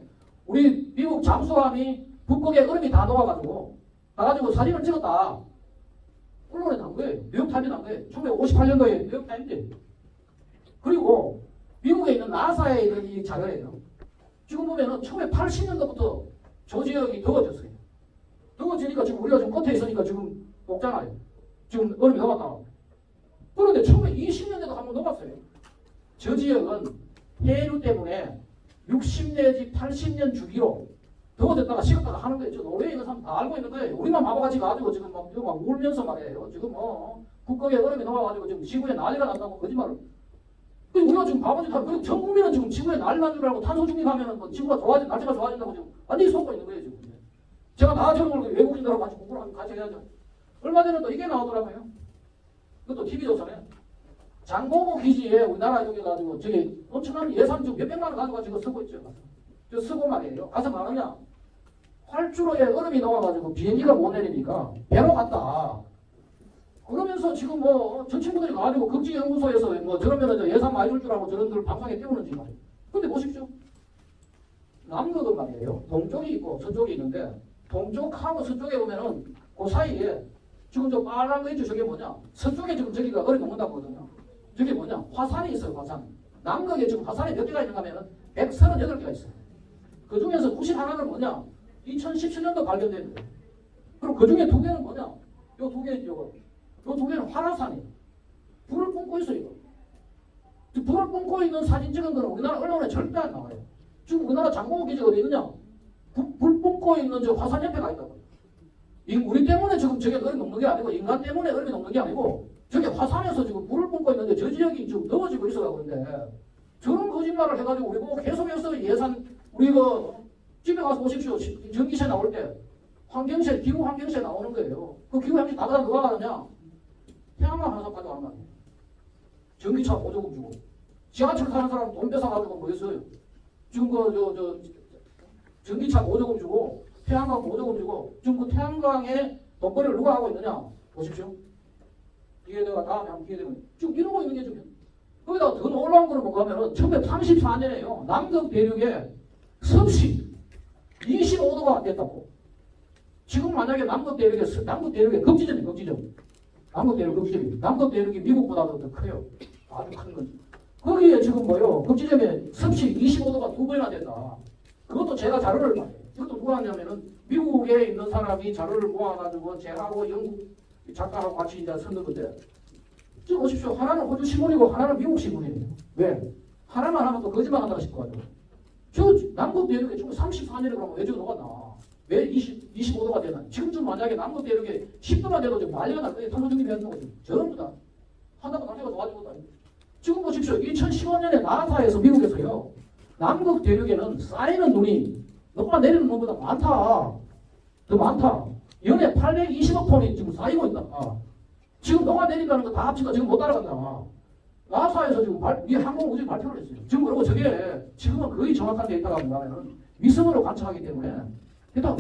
우리 미국 잠수함이 북극에 얼음이 다 녹아가지고 나가지고 사진을 찍었다. 언론에 나온 거예요. 뉴욕타임즈에 나온 거예요. 1958년도에 뉴욕타임즈. 그리고 미국에 있는 나사에 있는 이 자료예요. 지금 보면은 1980년도부터 저 지역이 더워졌어요. 더워지니까 지금 우리가 지금 끝에 있으니까 지금 녹잖아요. 지금 얼음이 녹았다. 그런데 1920년대도 한번 녹았어요. 저 지역은 해류 때문에 60 내지 80년 주기로 더워졌다가 식었다가 하는 거예요. 저 노르웨이 있는 사람 다 알고 있는 거예요. 우리만 바보같이 가지고 지금 막 울면서 말이에요. 지금 북극에 얼음이 녹아가지고 지금 지구에 난리가 났다고 거짓말을. 그리고 우리가 지금 바보짓 하고, 그리고 전 국민은 지금 지구에 난리 난 줄 알고 탄소 중립하면은 뭐 지구가 날씨가 좋아진다고 지금 완전히 속고 있는 거예요, 지금. 제가 다 저런 걸 외국인들하고 같이 공부를 하면 같이 해야죠. 얼마 전에 또 이게 나오더라고요. 그것도 TV조선에. 장고고 기지에 우리나라 여기 가지고 저기 엄청난 예산 좀 몇백만 원 가지고 지금 쓰고 있죠. 저 쓰고 말이에요. 가서 말하냐. 활주로에 얼음이 녹아가지고 비행기가 못 내리니까 배로 갔다. 그러면서 지금 저 친구들이 가지고 극지연구소에서 저러면은 예산 많이 줄 줄 알고 저런들 방송에 띄우는지 말이에요. 근데 보십시오. 남극은 말이에요. 동쪽이 있고 서쪽이 있는데 동쪽하고 서쪽에 보면은 그 사이에 지금 저 빨간 거 있죠? 저게 뭐냐? 서쪽에 지금 저기가 얼음이 녹는다고 하거든요. 저게 뭐냐? 화산이 있어요, 화산. 남극에 지금 화산이 몇 개가 있는가 하면은 138개가 있어요. 그 중에서 91개는 뭐냐? 2017년도 발견된 거예요. 그럼 그 중에 2개는 뭐냐? 요 2개 있죠, 요 2개는 화산이에요. 불을 뿜고 있어요, 이거. 불을 뿜고 있는 사진 찍은 거는 우리나라 언론에 절대 안 나와요. 지금 우리나라 장고고 기지가 어디 있느냐? 불 뿜고 있는 저 화산 옆에 가 있다고. 우리 때문에 지금 저게 얼음이 녹는 게 아니고 인간 때문에 얼음이 녹는 게 아니고 저게 화산에서 지금 불을 뿜고 있는데 저 지역이 지금 더워지고 있어요. 그런데 저런 거짓말을 해가지고 우리 보고 계속해서 예산 우리 집에 가서 보십시오. 전기세 나올 때 환경세 기후 환경세 나오는 거예요. 그 기후 환경세 다 가다 누가 가느냐? 태양광 하나 가져가는 거 아니에요. 전기차 보조금 주고 지하철 타는 사람 돈 뺏어가지고 뭐 했어요? 지금 전기차 보조금 주고 태양광 보조금 주고 지금 그 태양광에 돈벌이를 누가 하고 있느냐? 보십시오. 이게 내가 다음에 한번 기회 되면 지금 이러고 있는 게 좀 거기다가 더 놀라운 거는 뭔가 하면은 1934년에요. 남극 대륙에 섭씨 25도가 안 됐다고. 지금 만약에 남극 대륙의 극지점이 남극 대륙 극지점이 남극 대륙이 미국보다도 더 커요. 아주 큰 거지. 거기에 지금 극지점에 섭씨 25도가 2번이나 됐다. 그것도 제가 자료를 봐요. 이것도 누가 하냐면은 미국에 있는 사람이 자료를 모아가지고 제하고 영국 작가하고 같이 이제 쓴 건데 지금 보십시오. 하나는 호주 신문이고 하나는 미국 신문이에요. 왜? 하나만 하면 또 거짓말 한다고 싶고 가지고. 저 남극 대륙에 지금 34년에 그러면 왜 저거 녹았나? 왜 25도가 되나? 지금쯤 만약에 남극 대륙에 10도만 돼도 지금 난리가 날 거예요. 탄소 중립이 한다고 전부 다 한다고 난리가 좋아지고 다. 지금 보십시오. 2015년에 나사에서 미국에서요. 남극 대륙에는 쌓이는 눈이 녹아 내리는 것보다 많다. 더 많다. 연에 820억 톤이 지금 쌓이고 있다. 지금 녹아 내린다는 거 다 합치고 지금 못 따라간다. 나사에서 지금 이 항공우주 발표를 했어요. 지금 그리고 저게 지금은 거의 정확한 데이터가 뭐냐면은 위성으로 관측하기 때문에 그렇다.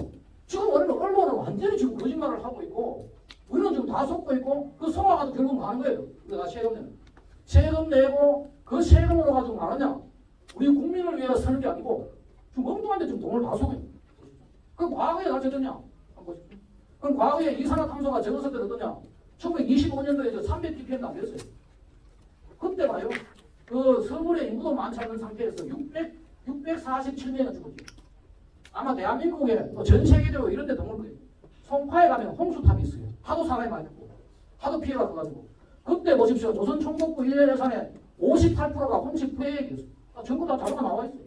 지금 언론은 완전히 지금 거짓말을 하고 있고 우리는 지금 다 속고 있고 그 속아가지고 결국 뭐 하는 거예요. 우리가 세금 내고 그 세금으로 가지고 뭐 하느냐? 우리 국민을 위해서 쓰는 게 아니고 지금 엉뚱한데 지금 돈을 다 쏘고요. 그 과거에 가르쳐졌냐? 한번 보십시오. 그럼 과거에 이산화탄소가 적었을 때 어떠냐? 1925년도에 300ppm 안 됐어요. 그때 봐요. 그 서울에 인구도 많지 않은 상태에서 647명이 죽었죠. 아마 대한민국에 전 세계적으로 이런 데 드물 거예요. 송파에 가면 홍수탑이 있어요. 하도 사람이 많이 죽고 하도 피해가 커가지고 그때 보십시오. 조선 총독부 1년 예산의 58%가 홍수 피해액이었어요. 전부 다 자료가 나와 있어요.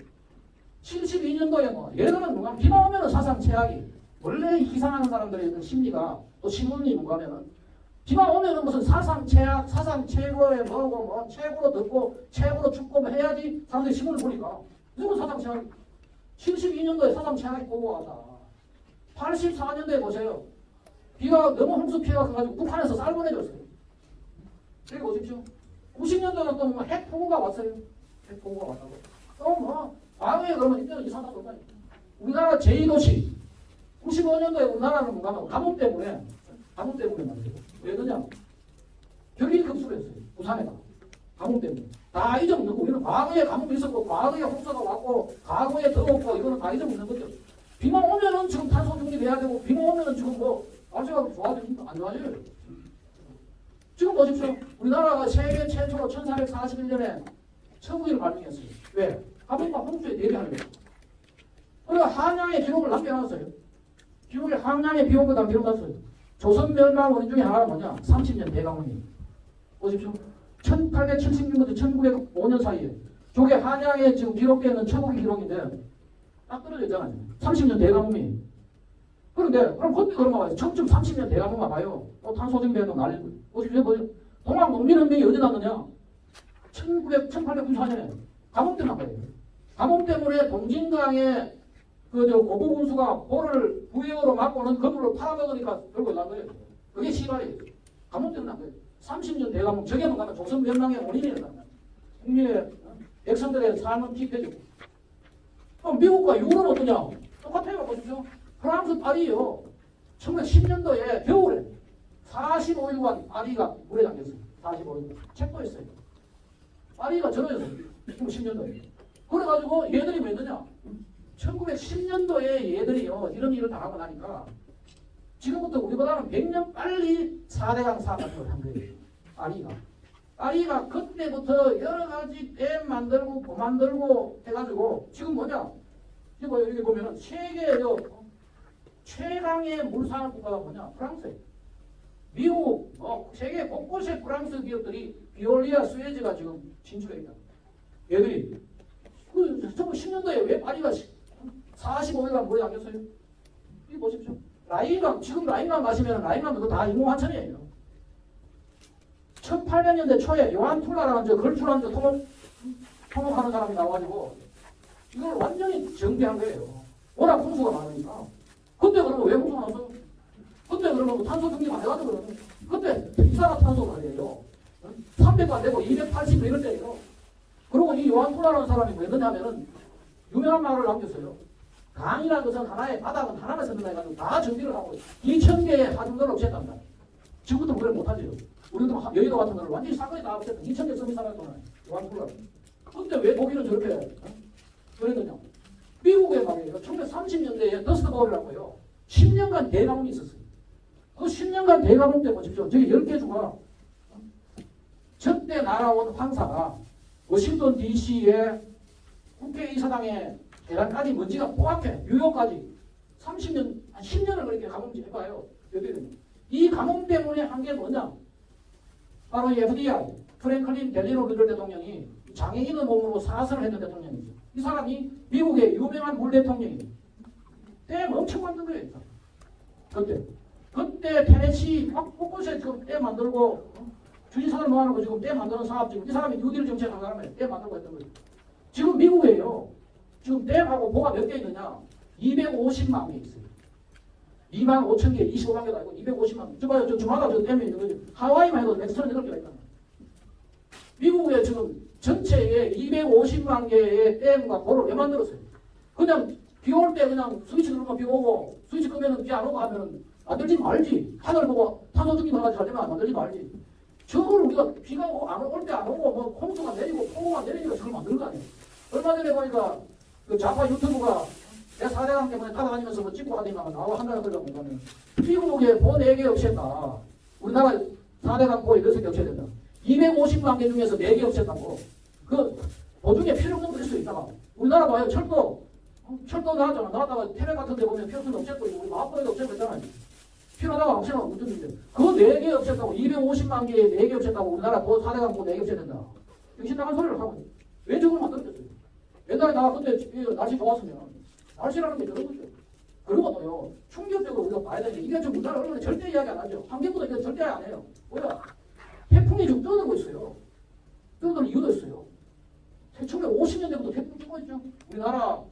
72년도에 예를 들면 뭔가 비가 오면은 사상 최악이 원래 이상하는 사람들의 그 심리가 또 신문이 뭔가 하면은 비가 오면은 무슨 사상 최악, 사상 최고의 뭐고 최고로 덥고 최고로 춥고 뭐 해야지 사람들이 신문을 보니까 무슨 사상 최악 72년도에 사상 최악이 보고 왔다. 84년도에 보세요. 비가 너무 홍수 피해가 커가지고 북한에서 쌀 보내줬어요. 여기 보십시오. 90년도에는 또 핵폭우가 왔어요. 핵폭우가 왔다고. 또 과거에 그러면 이때는 이상하다 그러니까 우리나라 제2도시 95년도에 우리나라는 뭔가 하면 가뭄 때문에 말이에요. 왜 그러냐? 벽이 급수했어요. 부산에가. 가뭄 때문에. 다 잊어먹는 거. 우리는 과거에 가뭄이 있었고, 과거에 홍수가 왔고, 과거에 더웠고, 이거는 다 잊어먹는 거죠. 비만 오면은 지금 탄소 중립해야 되고, 비만 오면은 지금 뭐, 날씨가 좋아집니까? 안 좋아져요. 지금 보십시오. 우리나라가 세계 최초로 1441년에 천국기를 발명했어요. 왜? 가뭄과 홍수에 대비하려고. 그리고 한양의 기록을 남겨놨어요. 기록에 한양의 비온 다 기록났어요. 조선 멸망 원인 중에 하나가 뭐냐? 30년 대가뭄이. 보십시오. 1876년부터 1905년 사이에 저게 한양에 지금 기록되어 있는 천국기 기록인데 딱 떨어져 있잖아요. 30년 대가뭄이. 그런데 그럼 그때 그런 거 봐요. 청춘 30년 대가뭄만 봐요. 탄소 증배도 날리고. 보십시오. 동학 농민혁명이 어디 났느냐? 1894년에 가뭄 때문에 거예요. 가뭄 때문에 동진강에 고부 군수가 볼을 부여로 막고는 건물을 팔아먹으니까 결국 난 거예요. 그게 시발이에요. 가뭄 때문에 난 거예요. 30년 대가뭄, 저게만 가면 조선 멸망의 원인이었단 말이에요. 국민의 백성들의 삶은 피폐지고. 그럼 미국과 유럽은 어떠냐? 똑같아요. 보십시오. 프랑스 파리요. 1910년도에 겨울에 45일간 파리가 물에 잠겼어요. 45일. 책도했어요. 파리가 절어졌어요. 10년도에. 그래가지고 얘들이 뭐 했느냐? 1910년도에 얘들이요. 이런 일을 당하고 나니까 지금부터 우리보다는 100년 빨리 4대강 사업 같은 걸 한 거예요. 파리가 그때부터 여러 가지 댐 만들고 보 만들고 해가지고 지금 뭐냐? 지금 여기 보면은 세계의 최강의 물산업 국가가 뭐냐? 프랑스예요. 미국, 세계 곳곳에 프랑스 기업들이 비올리아, 수에즈가 지금 진출해 있다. 얘들이 1910년도에 왜 파리가 45일간 물에 잠겼어요? 이거 보십시오. 라인강, 지금 라인강 가시면 라인강 그거 다 인공하천이에요. 1800년대 초에 요한 툴라라는 걸출한 토목하는 사람이 나와가지고 이걸 완전히 정비한 거예요. 워낙 홍수가 많으니까. 그때 그러면 왜 홍수가 났어요? 그때 그러면 탄소 중립 안 해가지고 그러면 그때 이산화탄소 말이에요. 300도 안 되고 280 이럴 때예요. 그리고 이 요한 툴라라는 사람이 왜 그러냐면은 유명한 말을 남겼어요. 강이라는 것은 하나의 바닥은 하나만 선다 해가지고 다 정비를 하고 2000개의 하중도를 없앴답니다. 지금부터 그걸 못하죠. 우리도 여의도 같은 거를 완전히 사건이 다 없앴다. 2000개 서민 살았잖아요. 요한 툴라. 근데 왜 독일은 저렇게 그랬느냐? 미국에 말이에요. 1930년대에 더스트버울이라고요. 10년간 대가뭄이 있었어요. 그 10년간 대가뭄 때 보십시오. 저기 10개 주가 저때 날아온 황사가 워싱턴 DC의 국회의사당에 계란까지 먼지가 포악해. 뉴욕까지 30년, 한 10년을 그렇게 가뭄 해봐요. 이 가뭄 때문에 한 게 뭐냐? 바로 이 FDR, 프랭클린 델리노 루즈벨트 대통령이 장애인의 몸으로 사선을 했던 대통령이죠. 이 사람이 미국의 유명한 물 대통령이에요. 댐 엄청 만든 거예요. 그때 테네시 곳곳에 지금 댐 만들고 주지선을 모아놓고 지금 댐 만드는 사업 지금 이 사람이 뉴딜 정책한 사람이에요. 댐 만들고 했던 거예요. 지금 미국에요. 지금 댐하고 뭐가 몇 개 있느냐? 250만 개 있어요. 2만 5천 개, 25만 개도 아니고 250만 개. 저 봐요. 저 주마다 저 댐에 있는 거죠. 하와이만 해도 138개가 있다. 미국에 지금 전체에 250만 개의 댐과 보를 왜 만들었어요? 그냥 비 올 때 그냥 스위치 누르면 비 오고 스위치 끄면 비 안 오고 하면은 만들지 말지. 하늘 보고 탄소 중립 하나 잘 되면 만들지 말지. 저걸 우리가 비가 올 때 안 오고 뭐 홍수가 내리고 폭우가 내리니까 저걸 만드는 거 아니에요? 얼마 전에 보니까 그 좌파 유튜브가 내 4대강 때문에 따라다니면서 뭐 찍고 하더니만 나와 한다는 걸로 보면 미국에 보 4개 없앴다. 우리나라 4대강 보에 6개 없애야 된다. 250만 개 중에서 4개 없앴다고. 그 보중에 필요 없는 것일 수 있다가 우리나라 봐요. 철도 나왔잖아. 나왔다가 태백 같은 데 보면 필요 없는 없앴고 우리 마포에도 없앴고 있잖아요. 필요하다가 없애면 문제 있는데 그 4개 없앴다고 250만 개에 4개 없앴다고 우리나라 4대강 보 4개 없애야 된다. 정신나간 소리를 하고 왜 저걸 만들었겠어요? 옛날에 나 그때 날씨 좋았으면 날씨라는 게 그런 거죠. 그리고 또요 충격적으로 우리가 봐야 되는 게 이게 좀 우리나라 언론에 절대 이야기 안 하죠. 환경부도 이거 절대 안 해요. 뭐야? 태풍이 지금 떠들고 있어요. 떠드는 이유도 있어요. 1950년대부터 태풍 뜨고 있죠. 우리나라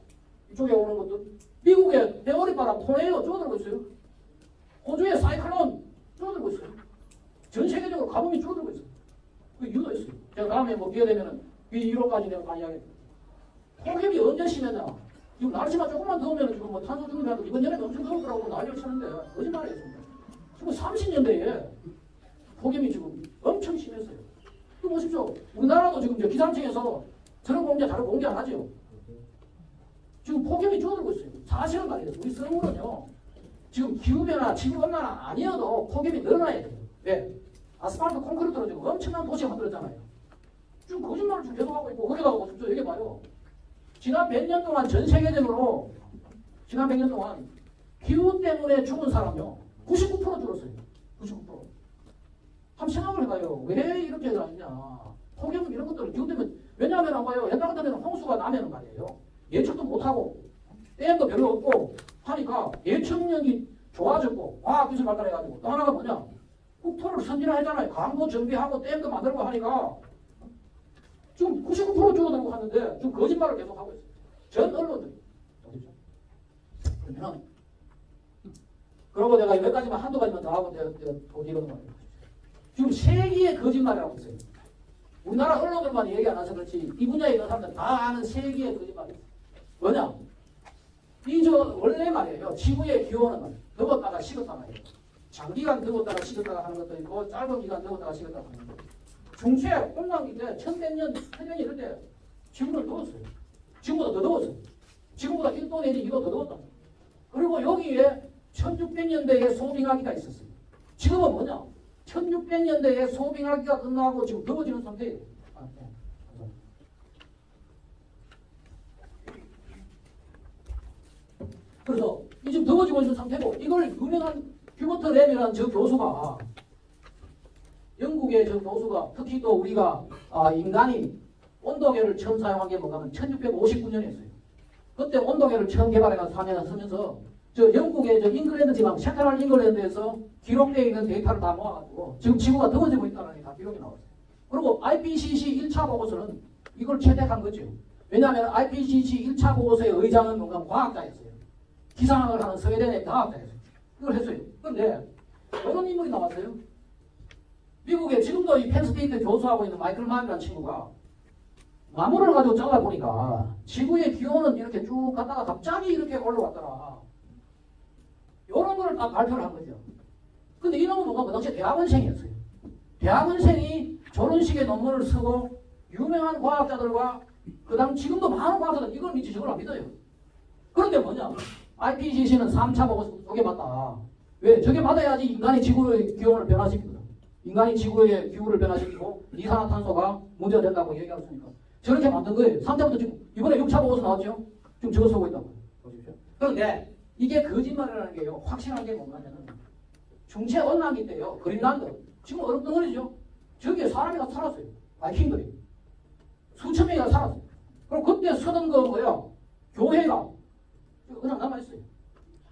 이쪽에 오는 것도 미국의 대어리바람 토네이도 줄어들고 있어요. 호주의 사이클론 줄어들고 있어요. 전 세계적으로 가뭄이 줄어들고 있어요. 그 이유도 있어요. 제가 다음에 뭐 기회 되면은 이 1호까지 내가 많이 이야기해요. 폭염이 언제 심했냐? 지금 날씨만 조금만 더우면 지금 뭐 탄소 중립하고 이번 여름에 엄청 더울 거라고 난리를 치는데 거짓말이에요. 지금 30년대에 폭염이 지금 엄청 심했어요. 또 보십시오. 우리나라도 지금 이제 기상청에서 저런 공개 자료 공개 안 하죠. 지금 폭염이 줄어들고 있어요. 사실은 말이에요. 우리 서울은요. 지금 기후변화, 지구온난화 아니어도 폭염이 늘어나야 돼요. 왜? 아스팔트 콘크리트로 지금 엄청난 도시가 만들었잖아요. 지금 거짓말을 지금 계속하고 있고 거기다가 보십시오. 여기 봐요. 지난 100년 동안 전 세계적으로 지난 100년 동안 기후 때문에 죽은 사람요. 99% 줄었어요. 99%. 한번 생각을 해봐요. 왜 이렇게 나느냐. 폭염 이런 것들을 기후 때문에 왜냐하면 안 봐요. 옛날 같은 데는 홍수가 나면 말이에요. 예측도 못하고 댐도 별로 없고 하니까 예측력이 좋아졌고 과학기술 발달해가지고 또 하나가 뭐냐. 국토를 선진화했잖아요. 강도 정비하고 댐도 만들고 하니까 지금 99% 줄어들고 하는데 지금 거짓말을 계속하고 있어요. 전 언론들이. 그러면 그러고 내가 몇 가지만 한두 가지만 더 하고 내가 도지르는 거예요. 지금 세기의 거짓말을 하고 있어요. 우리나라 언론들만 얘기 안 해서 그렇지 이 분야에 있는 사람들 다 아는 세기의 거짓말이에요. 뭐냐? 원래 말이에요. 지구의 기온은 말이에요. 더웠다가 식었단 말이에요. 장기간 더웠다가 식었다가 하는 것도 있고 짧은 기간 더웠다가 식었다가 하는 것도 있고 중세 온난기 때 1100년, 1000년 이럴 때 지구는 더웠어요. 지금보다 더 더웠어요. 지금보다 1도 내지 2도 더 더웠다. 그리고 여기에 1600년대에 소빙하기가 있었어요. 지금은 뭐냐? 1600년대에 소빙하기가 끝나고 지금 더워지는 상태예요. 네. 그래서 이 지금 더워지고 있는 상태고 이걸 유명한 휴버트 램이라는 저 교수가 영국의 저 교수가 특히 또 우리가 인간이 온도계를 처음 사용한 게 뭐냐면 1659년이었어요. 그때 온도계를 처음 개발해서 하면서 저 영국의 저 잉글랜드 지방 센트럴 잉글랜드에서 기록되어 있는 데이터를 다 모아가지고 지금 지구가 더워지고 있다는 게 다 기록이 나왔어요. 그리고 IPCC 1차 보고서는 이걸 채택한 거죠. 왜냐하면 IPCC 1차 보고서의 의장은 뭔가 과학자였어요. 기상을 하는 스웨덴의 과학자였어요. 이걸 했어요. 그런데 어떤 인물이 나왔어요? 미국에 지금도 이 펜스테이트 교수하고 있는 마이클 만이라는 친구가 나무를 가지고 잘라보니까 지구의 기온은 이렇게 쭉 갔다가 갑자기 이렇게 올라왔더라. 이런 거를 딱 발표를 한 거죠. 근데 이놈은 누가 그 당시에 대학원생이었어요. 대학원생이 저런 식의 논문을 쓰고 유명한 과학자들과 그 다음 지금도 많은 과학자들 이걸 믿지 저걸 안 믿어요. 그런데 뭐냐. IPCC는 3차 보고서 소개받다. 왜? 저게 받아야지 인간이 지구의 기온을 변화시키거든. 인간이 지구의 기후를 변화시키고 이산화탄소가 문제가 된다고 얘기하고 있으니까 저렇게 만든 거예요. 3차부터 지금 이번에 6차 보고서 나왔죠? 지금 저거 쓰고 있다고. 보십시오. 그런데 이게 거짓말이라는 게요. 확실한 게 뭐냐면은 중세 온난기 때요. 그린란드. 지금 얼음 덩어리죠? 저기에 사람이 다 살았어요. 바이킹들이. 수천 명이 다 살았어요. 그럼 그때 쓰던 거 뭐야? 교회가 그냥 남아있어요.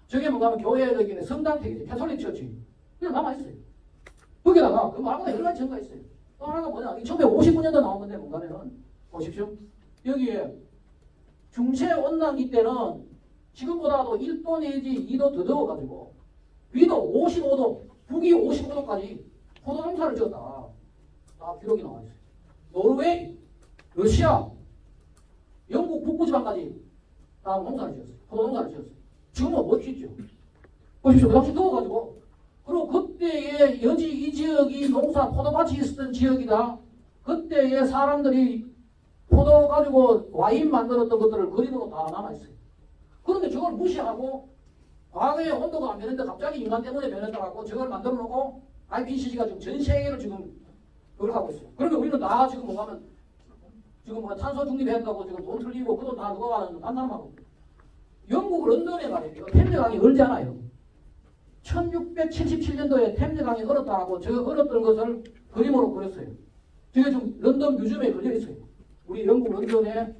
저게 뭐냐면 교회의 성당택이지. 캐톨릭 처치. 그냥 남아있어요. 거기다가 그 말보다 여러 가지 증거가 있어요. 또 하나가 뭐냐? 1959년도 나온 건데 뭔가면은 보십시오. 여기에 중세 온난기 때는 지금보다도 1도 내지 2도 더 더워가지고 위도 55도, 북위 55도까지 포도 농사를 지었다. 다 기록이 나와 있어요. 노르웨이, 러시아, 영국 북부지방까지 다 농사를 지었어요. 포도 농사를 지었어요. 지금은 못 짓죠. 보십시오. 그 당시 더워가지고 그리고 그때의 이 지역이 농사 포도밭이 있었던 지역이다. 그때의 사람들이 포도 가지고 와인 만들었던 것들을 그림으로 다 남아있어요. 그런데 저걸 무시하고 과거에 온도가 안 변했는데 갑자기 인간 때문에 변했다고 저걸 만들어 놓고 IPCC가 지금 전 세계를 지금 그걸 하고 있어요. 그러면 우리는 다 지금 뭐가면 지금 뭐 탄소 중립했다고 지금 돈 틀리고 그 돈 다 누가 가는 딴 사람하고 영국 런던에 말이에요. 템즈강이 얼지 않아요. 1677년도에 템즈강이 얼었다고 저 얼었던 것을 그림으로 그렸어요. 저게 지금 런던 뮤지엄에 걸려 있어요. 우리 영국 런던에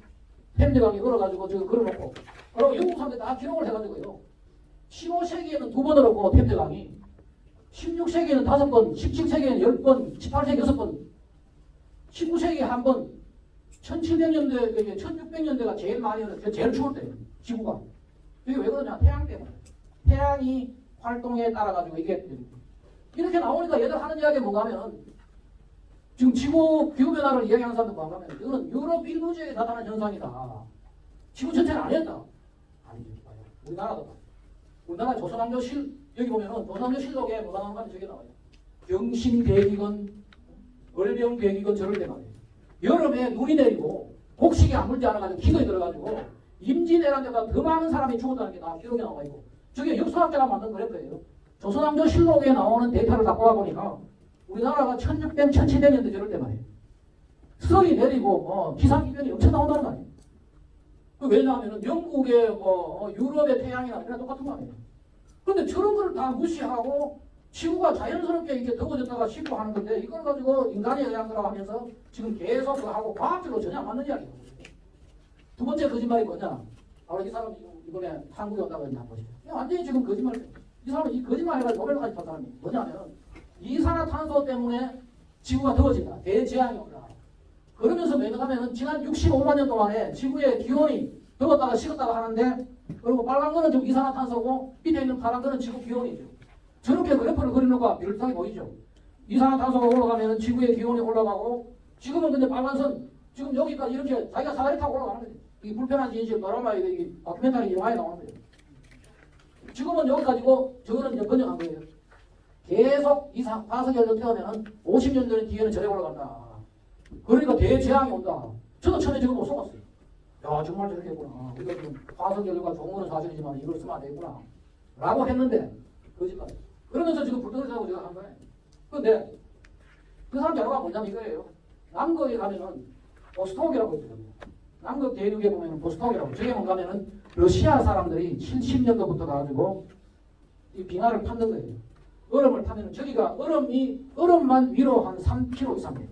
템즈강이 얼어가지고 저거 걸어놓고 그리고 영국 사람들이 다 기록을 해가지고요. 15세기에는 2번 얼었고 템즈강이 16세기에는 5번, 17세기에는 10번, 18세기 6번, 19세기에 한 번, 1700년대, 1600년대가 제일 많이 얼었어요. 제일 추울 때 지구가. 이게 왜 그러냐? 태양 때문에. 태양이 활동에 따라가지고 이게 이렇게 나오니까 얘들 하는 이야기가 뭔가 하면 지금 지구 기후변화를 이야기하는 사람들 뭔가 하면 이거는 유럽 일부 지역에 나타난 현상이다. 지구 전체는 아니었다. 아니죠. 우리나라도. 우리나라 조선왕조실 여기 보면은 조선왕조실록에 뭐가 나오는가 저게 나와요. 경신대기근 월병 배기근 저럴 때 말이에요. 여름에 눈이 내리고 곡식이 안 물지 않아가지고 기근이 들어가지고 임진왜란 때보다 더 많은 사람이 죽었다는 게 다 기록에 나와 있고 저게 역사학자가 만든 그래프예요. 조선왕조실록에 나오는 데이터를 갖고 와보니까 우리나라가 1600, 1700년대 저럴 때 말이에요. 설이 내리고 기상이변이 엄청 나온다는 거 아니에요. 왜냐하면 영국의 유럽의 태양이나 이런 똑같은 거 아니에요. 그런데 저런 걸 다 무시하고 지구가 자연스럽게 이렇게 더워졌다가 식고 하는 건데 이걸 가지고 인간의 영향이라고 하면서 지금 계속 그거 하고 과학적으로 전혀 안 맞는 이야기예요. 두 번째 거짓말이 뭐냐? 바로 이 사람이 이번에 한국에 온다고 했는데 한번 보시죠. 완전히 지금 거짓말. 이 사람은 이 거짓말 해가지고 노벨까지 탄 사람이 뭐냐면 이산화탄소 때문에 지구가 더워진다. 대재앙이 온다. 그러면서 매너하면 지난 65만 년 동안에 지구의 기온이 더웠다가 식었다가 하는데 그리고 빨간 거는 좀 이산화탄소고 밑에 있는 파란 거는 지구 기온이죠. 저렇게 그래프를 그리는 거와 비슷하게 보이죠. 이산화탄소가 올라가면 지구의 기온이 올라가고 지금은 근데 빨간 선 지금 여기까지 이렇게 자기가 사다리 타고 올라가는 거죠. 이게 불편한 진실 드라마 이게 다큐멘터리 영화에 나오는 거예요. 지금은 여기까지고 저거는 이제 번역한 거예요. 계속 화석이 열려 태우면 50년 뒤에는 저래 올라간다. 그러니까 대재앙이 온다. 저도 처음에 저거 못 속았어요. 야 정말 저렇게 했구나. 우리가 지금 화석 연료가 좋은 거는 사실이지만 이걸 쓰면 안 되겠구나. 라고 했는데 거짓말. 그러면서 지금 불덩어리라고 제가 한 거예요. 그런데 그 사람 자료가 뭐냐면 이거예요. 남극에 가면은 보스톡이라고 있어요. 남극 대륙에 보면은 보스톡이라고. 저게 뭔가 하면은 러시아 사람들이 70년도부터 가지고 이 빙하를 팠는 거예요. 얼음을 파면은 저기가 얼음만 위로 한 3km 이상 돼요.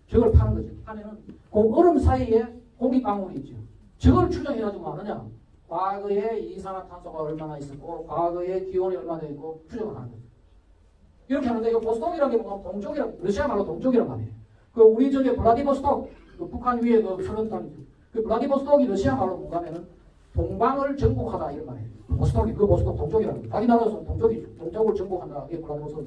저걸 파는 거죠. 하면은 그 얼음 사이에 고기 방울이 있죠. 저걸 추정해가지고 뭐 하느냐? 과거에 이산화탄소가 얼마나 있었고 과거에 기온이 얼마나 있고 추정을 하는 거죠. 이렇게 하는데 이거 보스톡이라는 게 뭔가 동쪽이라 러시아 말로 동쪽이란 말이에요. 그 우리 저기 블라디보스톡 그 북한 위에 그 서른 땅이죠. 그 블라디보스톡이 러시아 말로 뭔가면은 동방을 정복하다 이런 말이에요. 보스톡이 그 보스톡 동쪽이라는 거예요. 자기 나라에서 동쪽이죠. 동쪽을 정복한다. 이게 블라디보스톡.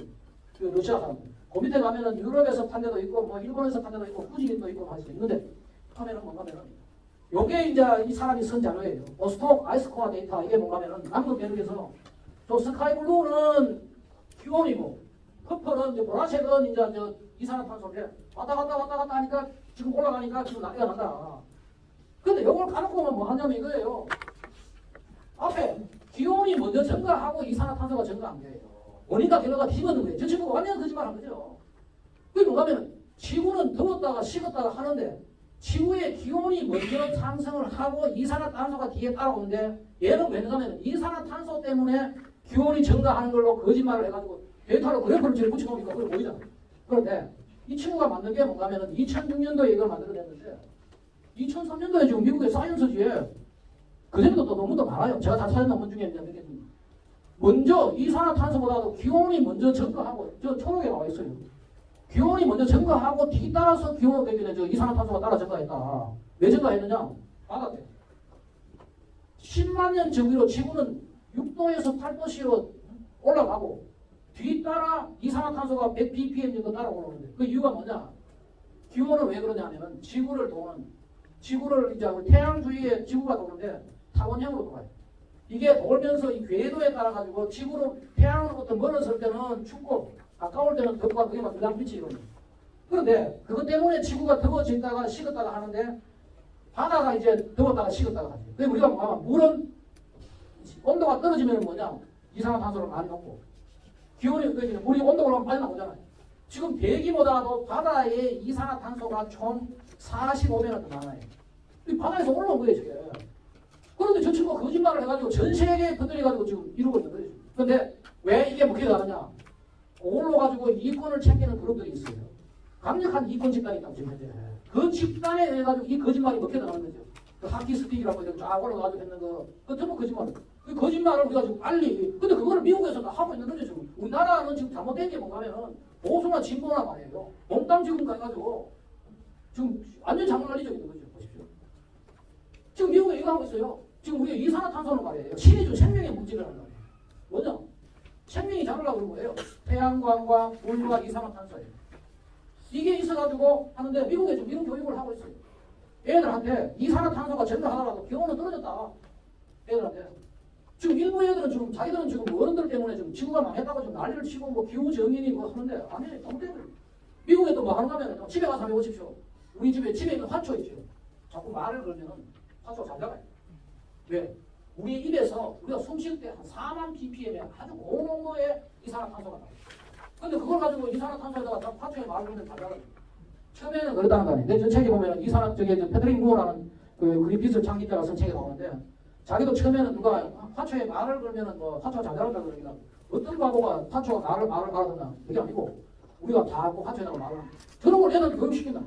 그 러시아 사람. 그 밑에 가면은 유럽에서 판 데도 있고 뭐 일본에서 판 데도 있고 후지민도 있고 할 수 있는데 하면은 뭔가면은 요게 이제 이 사람이 쓴 자료예요. 보스톡 아이스코어 데이터 이게 뭔가면은 남극 대륙에서 또 스카이블루는 기온이고 퍼플은 이제 보라색은 이제 저 이산화탄소인데 왔다 갔다 하니까 지금 올라가니까 지금 난리가 난다. 근데 요걸 까놓고 보면 뭐 하냐면 이거예요. 앞에 기온이 먼저 증가하고 이산화탄소가 증가한 거예요. 원인과 결과가 뒤집어진 거예요. 저 친구가 완전 거짓말한 거죠. 그게 뭔가면 지구는 더웠다가 식었다가 하는데 지구의 기온이 먼저 상승을 하고 이산화탄소가 뒤에 따라오는데 얘는 왜냐하면 이산화탄소 때문에 기온이 증가하는 걸로 거짓말을 해가지고 데이터로 그래프를 지금 붙여놓으니까 그걸 보이잖아요. 그런데 이 친구가 만든 게 뭔가면 2006년도에 이걸 만들어냈는데 2003년도에 지금 미국의 사이언스지에 그전에도 또 논문도 많아요. 제가 다 찾은 논문 중에 이제 먼저 이산화탄소보다도 기온이 먼저 증가하고 저 초록에 나와 있어요. 기온이 먼저 증가하고 뒤따라서 기온이 되기는 저 이산화탄소가 따라 증가했다. 왜 증가했느냐? 바다 때 10만 년 전기로 지구는 6도에서 8도씨로 올라가고 뒤따라 이산화탄소가 100 ppm 정도 따라 올라오는데 그 이유가 뭐냐? 기온은 왜 그러냐 하면 지구를 이제 태양 주위에 지구가 도는데 타원형으로 돌아요. 이게 돌면서 이 궤도에 따라 가지고 지구로 태양으로부터 멀어질 때는 춥고 가까울 때는 덥고 그게 막 불량빛이 이런 거예요. 그런데 그것 때문에 지구가 더워진다가 식었다가 하는데 바다가 이제 더웠다가 식었다가 하죠. 그래서 우리가 뭐하면 물은 온도가 떨어지면 뭐냐? 이산화탄소를 많이 넣고 기온이 높아지면 물이 온도가 올라가면 빠져나오잖아요. 지금 대기보다도 바다의 이산화탄소가 총 45배나 더 많아요. 이 바다에서 올라온 거예요, 저게. 그런데 저 친구가 거짓말을 해가지고 전 세계에 퍼뜨려가지고 지금 이러고 있는 거예요. 그런데 왜 이게 먹혀가느냐? 그걸로 가지고 이권을 챙기는 그룹들이 있어요. 강력한 이권 집단이 있다고 지금 현재. 그 집단에 의해 가지고 이 거짓말이 먹혀나가는 거죠. 그 하키 스틱이라고 이렇게 쫙 올라가지고 했는 거, 그 전부 거짓말. 그 거짓말을 우리가 지금 빨리, 근데 그거를 미국에서 다 하고 있는 거죠, 지금. 우리나라는 지금 잘못된 게 뭔가 하면은 보수나 진보나 말이에요. 몽땅 지금 가가지고 지금 완전 장난리져 있는 거죠. 보십시오. 지금 미국에 이거 하고 있어요. 지금 우리가 이산화탄소는 말이에요. 신이 준 생명의 물질을 하는 거예요. 뭐냐? 생명이 자라려고 그런 거예요. 태양광과 물과 이산화탄소예요. 이게 있어가지고 하는데 미국에 지금 이런 교육을 하고 있어요. 애들한테 이산화탄소가 증가하더라도 기온은 떨어졌다. 애들한테. 지금 일부 애들은 지금 자기들은 지금 어른들 때문에 지금 지구가 망했다고 지금 난리를 치고 뭐 기후 정인이 뭐 하는데 아니 잘못된 거예요. 미국에도 뭐 하는가 하면 집에 가서 한번 해보십시오. 우리 집에 있는 화초 있죠. 자꾸 말을 걸면은 화초가 잘 나가요. 왜? 우리 입에서 우리가 숨 쉴 때 한 4만 ppm의 아주 고농도의 이산화탄소가 나와요. 근데 그걸 가지고 이산화탄소에다가 화초에 말을 걸면 잘 나가요. 처음에는 그러다는 거 아니에요. 내 전책에 보면 패드릭 무어라는 그 그린피스 창립자가 쓴 책에 나오는데 자기도 처음에는 누가 화초에 말을 걸면은 뭐 화초가 잘 자란다 그러니까 어떤 바보가 화초가 말을 알아듣나 그게 아니고 우리가 다 화초에다가 말을 합니다. 저런 걸 애들 교육시킨다.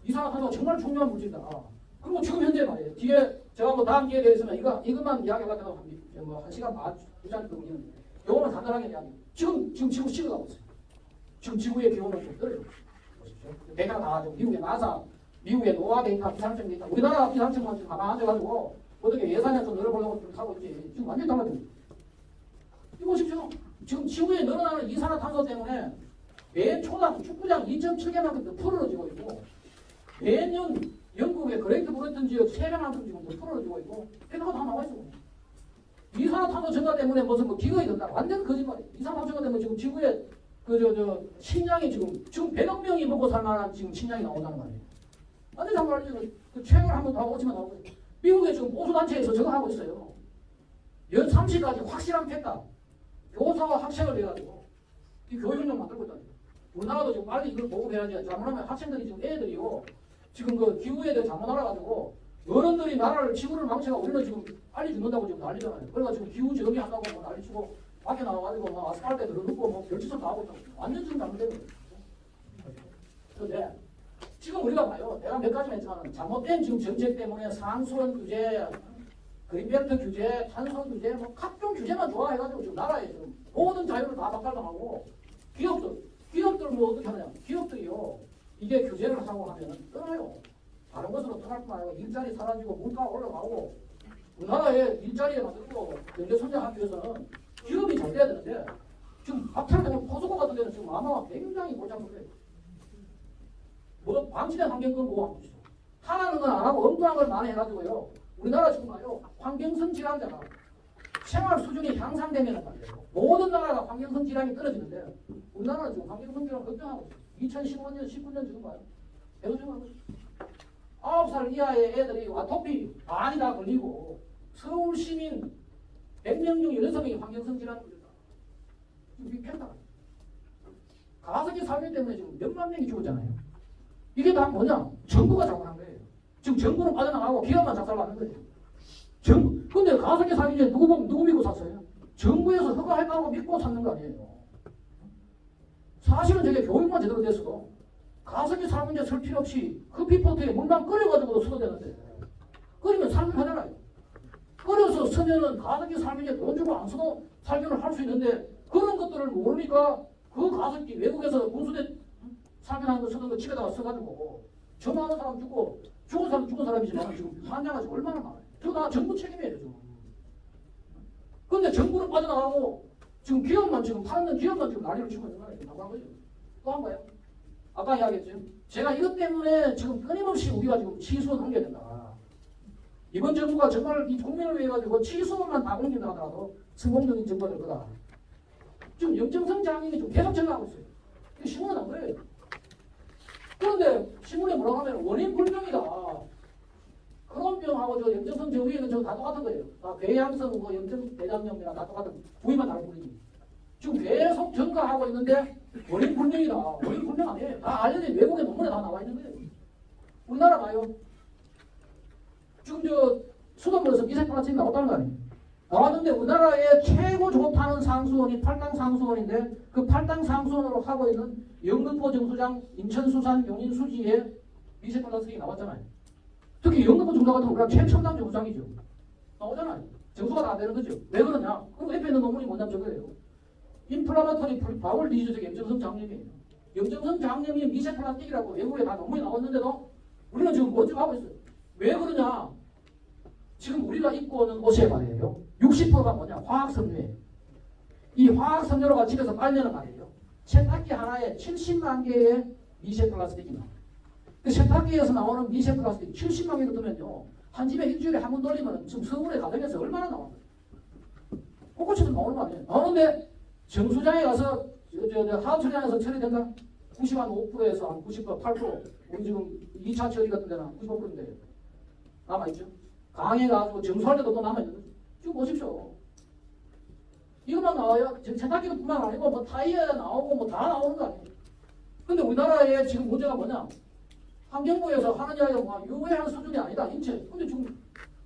이산화탄소가 정말 중요한 물질이다. 그리고 지금 현재 말이에요. 뒤에 제가 뭐 다음 기회에 있으면 이것만 이야기하려고 한 시간 반, 2시간 걸리는데 요거는 간단하게 이야기. 지금 지구 식어가고 있어요. 지금 지구의 기온은 좀 떨어지고 보십시오. 내가 다 미국의 나사, 미국의 노화 데이터, 기상청 데이터, 우리나라 기상청만 지금 가만 앉아가지고 어떻게 예산을 좀 늘어보려고 좀 하고 있지. 지금 완전히 달라집니다. 이거 보십시오. 지금 지구에 늘어나는 이산화탄소 때문에 매 초당 축구장 2.7개만큼 더 풀어지고 있고 매년 영국의 그레이트 브리튼 지역 3배만큼 지금 더 풀어지고 있고 그래서 다 나와 있어. 이산화탄소 증가 때문에 무슨 뭐 기근이 된다. 완전 거짓말이에요. 이산화탄소 증가 때문에 지금 지구에 식량이 지금 100억 명이 먹고 살만한 지금 식량이 나온다는 거 아니에요. 완전 정말이죠. 그 책을 한번 더 보시면 나오고 미국에 지금 보수단체에서 저거 하고 있어요. 연 30까지 확실한 팩다. 교사와 학생을 해가지고 이 교육령 만들고 있다는 거예요. 우리나라도 지금 빨리 이걸 보급해야지. 잘못하면 학생들이 지금 애들이요. 지금 그 기후에 대해 잘못 알아가지고 어른들이 나라를 지구를 망쳐가 우리는 지금 빨리 죽는다고 지금 난리잖아요. 그래가지고 기후 저기 한다고 뭐 난리치고 밖에 나와가지고 뭐 아스팔트에 들어눕고 뭐 별짓을 다 하고 있다고. 완전 지금 잘못된 거예요. 그런데 지금 우리가 봐요. 내가 몇 가지 했지만 잘못된 지금 정책 때문에 상수원 규제, 그린벨트 규제, 탄소 규제, 뭐 각종 규제만 좋아해가지고 지금 나라에 지금 모든 자유를 다 박탈당하고 기업들 뭐 어떻게 하냐? 기업들이요. 이게 규제를 하고 하면은 떠나요. 다른 것으로 떠날 뿐만 아니라 일자리 사라지고 물가 올라가고 우리나라에 일자리에 만들고 경제 성장하기 위해서는 기업이 잘 돼야 되는데 지금 박탈되는 포스코 같은 데는 지금 아마 굉장히 골치 아픈 거예요. 뭐 방치된 환경권 보호하고 있어. 하라는 건 안 하고 엉뚱한 걸 많이 해가지고요. 우리나라 지금 말이요. 환경성 질환자가 생활 수준이 향상되면 말이에요. 모든 나라가 환경성 질환이 떨어지는데 우리나라는 지금 환경성 질환 걱정하고 있어요. 2015년, 19년 지금 봐요. 계속 지금 하고 있어요. 9살 이하의 애들이 아토피 많이 다 걸리고 서울 시민 100명 중 16명이 환경성 질환 걸렸다. 지금 미쳤다. 가습기 살균 때문에 지금 몇만 명이 죽었잖아요. 이게 다 뭐냐? 정부가 잘못한 거예요. 지금 정부는 빠져나가고 기업만 작살나는 거예요. 근데 가습기 살균제 누구 믿고 샀어요? 정부에서 허가했다고 믿고 샀는 거 아니에요. 사실은 저게 교육만 제대로 됐어도 가습기 살균제 쓸 필요 없이 커피포트에 물만 끓여가지고도 써도 되는데 끓이면 살균하잖아요. 끓여서 쓰면은 가습기 살균제 돈 주고 안 써도 살균을 할 수 있는데 그런 것들을 모르니까 그 가습기 외국에서 군수대 살균하는 거 쓰던 거 집에다가 써가지고 저 많은 사람 죽고 죽은 사람이지만 지금 환자가 얼마나 많아요. 저거 다 정부 책임이에요. 지금. 근데 정부는 빠져나가고 지금 기업만 지금 파는 기업만 지금 난리를 치고 있는 거예요. 나간 거죠. 또 한 거예요. 아까 이야기했죠. 제가 이것 때문에 지금 끊임없이 우리가 지금 치수원 옮겨야 된다. 이번 정부가 정말 이 국민을 위해 가지고 치수원만 다 옮긴다 하더라도 성공적인 정부가 될 거다. 지금 염증성 장애인이 좀 계속 증가하고 있어요. 신문은 안 그래요. 그런데 신문에 뭐라고 하면 원인 불명이다. 그런 병하고 저 염증성 저위에는 저거 다 똑같은 거예요. 궤양성 뭐 염증 대장염이랑 다 똑같은 부위만 다른 뿐이지. 지금 계속 증가하고 있는데 원인 불명이다. 원인 불명 아니에요. 다 알려진 외국의 논문에 다 나와 있는 거예요. 우리나라 봐요. 지금 저 수돗물에서 미세플라스틱이 나왔다는 거 아니에요. 나왔는데 우리나라의 최고 좋다는 상수원이 팔당 상수원인데 그 팔당 상수원으로 하고 있는 영등포 정수장, 인천수산, 용인수지에 미세플라스틱이 나왔잖아요. 특히 영등포 정수장 같은 건 최첨단 정수장이죠. 나오잖아요. 정수가 다 되는 거죠. 왜 그러냐? 그럼 옆에 있는 논문이 뭐냐면 저거예요. 인플라마토리 바울 디지즈 염증성 장염이에요. 염증성 장염이 미세플라스틱이라고 외국에 다 논문이 나왔는데도 우리는 지금 먼저 하고 있어요. 왜 그러냐? 지금 우리가 입고 오는 옷에 말이에요. 60%가 뭐냐? 화학섬유예요. 이 화학섬유로가 집에서 빨면은 말이에요. 세탁기 하나에 70만 개의 미세플라스틱이 나와요. 그 세탁기에서 나오는 미세플라스틱 70만 개를 두면요. 한 집에 일주일에 한 번 돌리면 지금 서울의 가정에서 얼마나 나와요? 꽃꽃이도 나오는 거 아니에요? 나오는데 정수장에 가서 하우처장에서 처리된다? 95%에서 한 90%, 8%, 우리 지금 2차 처리 같은 데는 95%인데 남아있죠. 강해가지고 정수할 때도 또 남아있는 거죠. 지금 보십시오. 이것만 나와요. 세탁기도 뿐만 아니고 뭐 타이어 나오고 뭐 다 나오는 거 아니에요. 근데 우리나라의 지금 문제가 뭐냐? 환경부에서 하는 이야기가 뭐 유해한 수준이 아니다. 인체. 근데 지금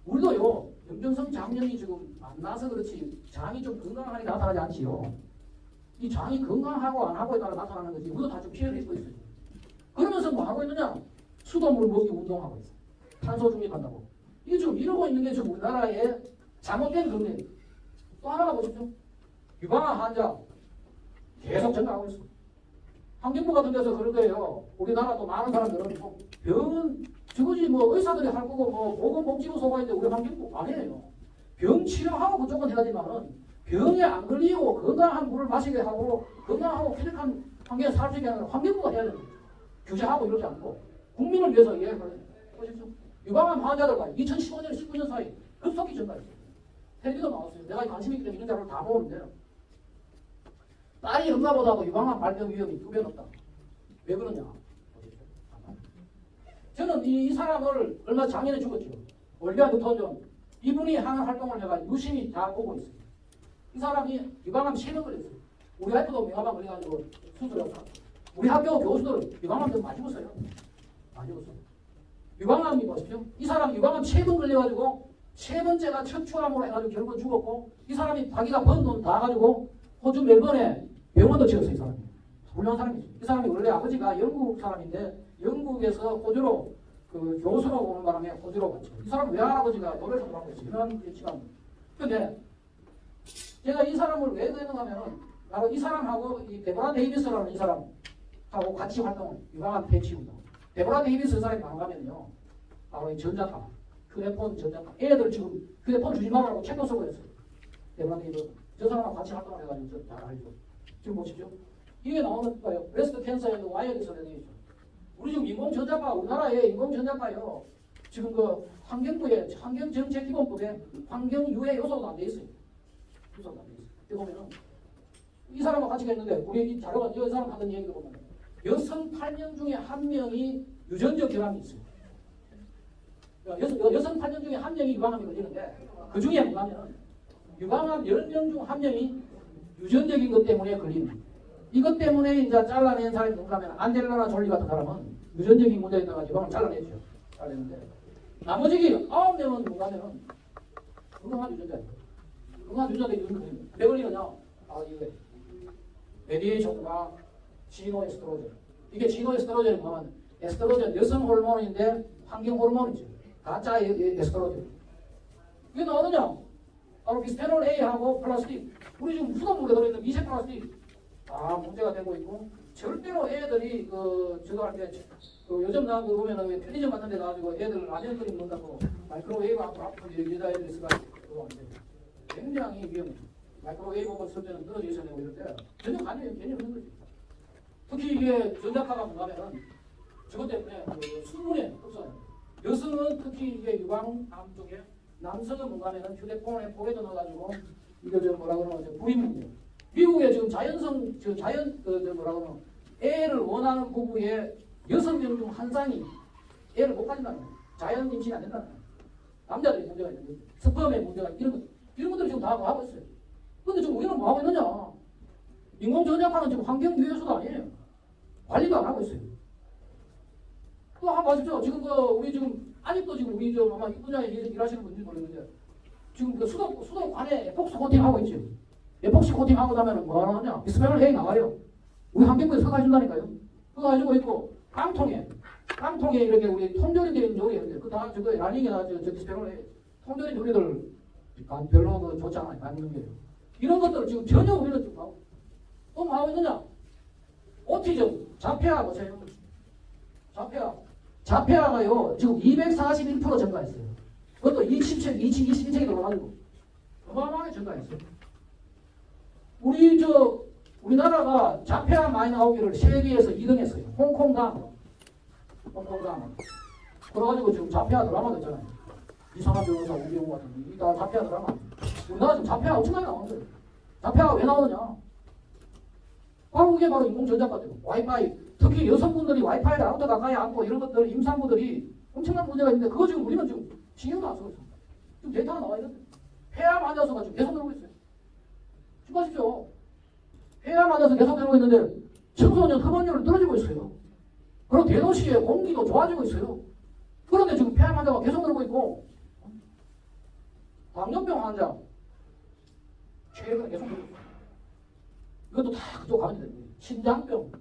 우리도요. 염증성 장염이 지금 만나서 그렇지 장이 좀 건강하게 나타나지 않지요. 이 장이 건강하고 안 하고에 따라 나타나는 거지. 우리도 다 좀 피해를 입고 있어요. 그러면서 뭐 하고 있느냐? 수돗물 먹기 운동하고 있어. 탄소 중립한다고. 이게 지금 이러고 있는 게 지금 우리나라의 잘못된 건데 또 하나가 보십시오. 유방암 환자 계속 증가하고 있어. 환경부 같은 데서 그런 거예요. 우리나라 또 많은 사람들은 병은 저거지 뭐 의사들이 할 거고 뭐 보건복지부 소관인데 우리 환경부 아니에요. 병 치료하고 그쪽은 해야지만은 병에 안 걸리고 건강한 물을 마시게 하고 건강하고 쾌적한 환경에 살 수 있게 하는 환경부가 해야 됩니다. 규제하고 이러지 않고 국민을 위해서 이야기하는 보십시오. 유방암 환자들과 2015년, 19년 사이 급속히 증가했어요. 텔레비도 나왔어요. 내가 관심 있기 때문에 이런 자료를 다 모으는데 딸이 엄마보다도 유방암 발병 위험이 2배 높다. 왜 그러냐? 저는 이 사람을 얼마 작년에 죽었죠. 올리아 뉴턴 이분이 하는 활동을 해가지고 유심히 다 보고 있어요. 이 사람이 유방암 3번 걸렸어요. 우리 와이프도 명암 걸려가지고 수술했어. 우리 학교 교수들은 유방암 좀 많이 죽었어요. 많이 죽었어요. 유방암이 보십시오. 이 사람 유방암 3번 걸려가지고 3번째가 척추암으로 해가지고 결국은 죽었고 이 사람이 자기가 번 돈 다 가지고 호주 멜번에 병원도 지었어요. 이 사람이. 훌륭한 사람이죠. 이 사람이 원래 아버지가 영국 사람인데 영국에서 호주로 그 교수로 오는 바람에 호주로 갔죠. 이 사람 외할아버지가 노벨상 받고 있어요. 이런 시간. 근데 제가 이 사람을 왜 그랬는가 하면은 바로 이 사람하고 이 데보라 데이비스라는 이 사람하고 같이 활동을 유방암 폐치운동. 데보라 데이비스 사람이 나가면요. 바로 이 전자파, 휴대폰 전자파. 애들 지금 휴대폰 주지 말라고 책도 쓰고 했어요. 데보라 데이비스. 저 사람하고 같이 활동을 해가지고 잘 알죠. 지금 보십시오. 이게 나오는 거예요. 브레스트 캔서 앤 와이어리스 레디에이션. 우리 지금 인공전자파, 우리나라의 인공전자파요. 지금 그 환경부의 환경정책기본법에 환경유해 요소도 안 돼 있어요. 요소도 안 돼 있어요. 여기 보면은 이 사람하고 같이 했는데 우리 이 자료가 이 사람 하던 얘기를 보면 여성 8명 중에 1명이 유전적 결함이 있어요. 여성 8명 중에 1명이 유방암이 걸리는데 그 중에 뭐냐면 유방암 10명 중 1명이 유전적인 것 때문에 걸리는 이것 때문에 이제 잘라낸 사람이 누가 하면 안젤라나 졸리 같은 사람은 유전적인 문제에 있다가 유방암을 잘라내죠. 잘라내는데 나머지 9명은 누가 하면은 건강한 유전자예요. 건강한 유전자들이 왜 걸리느냐? 아, 이거 레디에이션과 지노에스트로겐. 이게 지노에스트로겐이 뭐냐면 에스트로겐 여성 호르몬인데 환경 호르몬이죠. 가짜 에스트로겐. 이게 나오느냐? 바로 비스페놀 A하고 플라스틱. 우리 지금 수돗물에 들어있는 미세 플라스틱 다 문제가 되고 있고 절대로 애들이 저거 할 때 요즘 나 보면은 편의점 같은 데 가가지고 애들 라면 끓여 먹는다고 마이크로웨이브 앞으로 여자애들이 쓰가지고 그거 안 돼요. 굉장히 위험해. 마이크로웨이브가 쓸 때는 떨어져 있어야 되고 이럴 때 전혀 관련이 없는 거지. 특히 이게 전자파가 뭐냐면은 저것 때문에 수분에 흡수해요. 여성은 특히 이게 유방암 쪽에 남성은 뭔가면은 휴대폰에 포개져 넣어가지고 이거 저 뭐라 그러면 불임 문제. 미국에 지금 자연성 뭐라 그러면 애를 원하는 부부의 6명 중 1쌍이 애를 못 가진다는 거예요. 자연 임신이 안 된다는 거예요. 남자들이 문제가 있는 거예요. 스펌에 문제가 이런 것들이 지금 다 하고 있어요. 근데 지금 우리는 뭐 하고 있느냐? 인공전자파는 지금 환경 유해소도 아니에요. 관리도 안 하고 있어요. 또 한번 봐십시오. 지금 우리 지금 아직도 지금 우리 아마 이 분야에 일하시는 분인지 모르겠는데 지금 수도관에 에폭스 코팅 하고 있죠. 에폭시 코팅 하고 나면은 뭐 하냐? 비스페놀 A 나와요. 우리 환경부에 허가해준다니까요. 허가해주고 있고 깡통에 이렇게 우리 통조림 되어 있는 요리인데 그다 저거 라닝이나 저 비스페놀 A 통조림 요리들 별로 좋지 않아요. 맞는 게 이런 것들을 지금 전혀 우리는 지금 하고 또 뭐 하고 있느냐? 오티즘 자폐아 보세요. 자폐아가요 지금 241% 증가했어요. 그것도 22세기 들어가지고 어마어마하게 증가했어요. 우리나라가 자폐아 많이 나오기를 세계에서 2등 했어요. 홍콩강. 그래가지고 지금 자폐아 드라마도 있잖아요. 이상한 변호사 우기용 같은 거. 이게 다 자폐아 드라마. 우리나라 지금 자폐아 엄청 많이 나오는 거예요. 자폐아가 왜 나오느냐? 바로 그게 바로 인공전자파죠. 와이파이. 특히 여성분들이 와이파이를 아무도 가까이 앉고 이런 것들 임산부들이 엄청난 문제가 있는데 그거 지금 우리는 지금 신경도 안 쓰고 있어요. 지금 데이터가 나와 있는데 폐암 환자수가 지금 계속 늘고 있어요. 지금 보십시오. 폐암 환자수 계속 늘고 있는데 청소년 흡원율은 떨어지고 있어요. 그리고 대도시의 공기도 좋아지고 있어요. 그런데 지금 폐암 환자가 계속 늘고 있고 당뇨병 환자 최근에 계속 늘고 있어요. 이것도 다 그쪽 가면 됩니다. 신장병.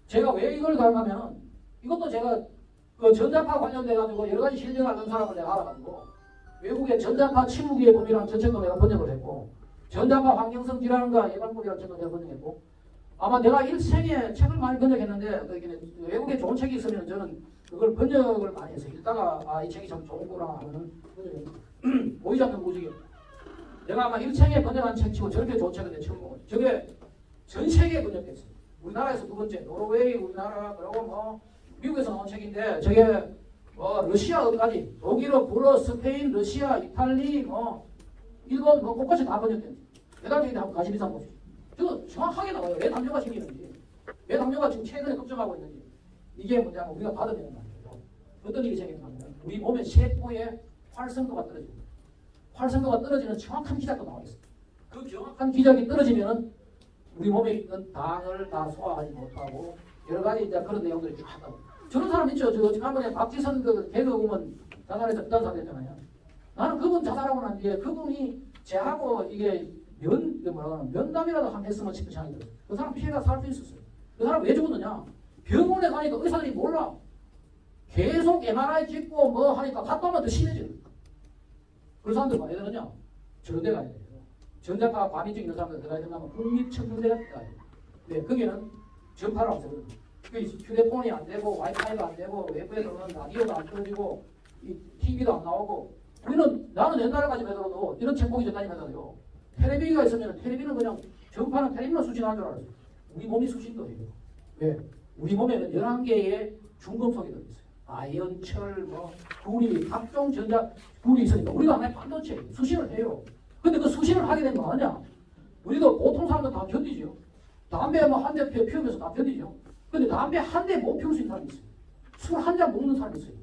제가 왜 이걸 가능하면 이것도 제가 그 전자파 관련돼 가지고 여러 가지 실력을 아는 사람을 내가 알아가지고 외국의 전자파 침묵의 범위라는 전책도 내가 번역을 했고 전자파 환경성 질환과 예방법이라는 책도 내가 번역했고 아마 내가 일생에 책을 많이 번역했는데 외국에 좋은 책이 있으면 저는 그걸 번역을 많이 해서 읽다가 이 책이 참 좋은구나 하면은 보이지 않는 무지개. 내가 아마 일생에 번역한 책 치고 저렇게 좋은 책은 내 처음 먹어요. 저게 전 세계에 번역했어요. 우리나라에서 두 번째, 노르웨이, 우리나라, 그리고 뭐 미국에서 나온 책인데 저게 뭐 러시아어까지 독일어, 불어, 스페인, 러시아, 이탈리, 뭐 일본 뭐 곳곳이 다 번역된. 대단히 한번 관심 있어 보십시오. 저거 정확하게 나와요. 왜 당뇨가 생기는지, 왜 당뇨가 지금 최근에 급증하고 있는지. 이게 뭐냐면 우리가 받아내는 말이에요. 어떤 일이 생기냐면 우리 몸의 세포의 활성도가 떨어집니다. 활성도가 떨어지는 정확한 기작도 나와 있어요. 그 정확한 기작이 떨어지면은 우리 몸에 있는 당을 다 소화하지 못하고 여러 가지 이제 그런 내용들이 쭉 하다. 저런 사람 있죠. 저 지난번에 박지선 그 개그우먼 자살해서 어떤 사람 했잖아요. 나는 그분 자살하고 난 뒤에 그분이 제하고 이게 면담이라도 한 했으면 싶은 생각이 들어요. 그 사람 피해가 살 수 있었어요. 그 사람 왜 죽었느냐? 병원에 가니까 의사들이 몰라. 계속 MRI 찍고 뭐 하니까 갔다 오면 더 심해져요. 그 사람들 가야 되느냐? 저런 데 가야 돼요. 전자파 과민증 있는 사람들 들어가야 된다면 국립청정대가 들어가야 돼요. 네, 거기는 전파를 없애거든요. 휴대폰이 안 되고 와이파이도 안 되고 외부에 들어오는 라디오도 안 틀어지고 TV도 안 나오고 나는 옛날에 가지고 해도 이런 책 보기 전까지 하잖아요. 텔레비가 있으면 텔레비는 그냥 전파는 텔레비만 수신하는 줄 알았어요. 우리 몸이 수신도 해요. 왜? 우리 몸에는 11개의 중금속이 들어있어요. 아연, 철, 구리, 각종 구리 있으니까 우리가 하나의 반도체 수신을 해요. 근데 그 수신을 하게 되면 뭐하냐? 우리도 보통 사람들 다 견디죠. 담배 한 대 피우면서 다 견디죠. 근데 담배 한 대 못 피울 수 있는 사람이 있어요. 술 한 잔 먹는 사람이 있어요.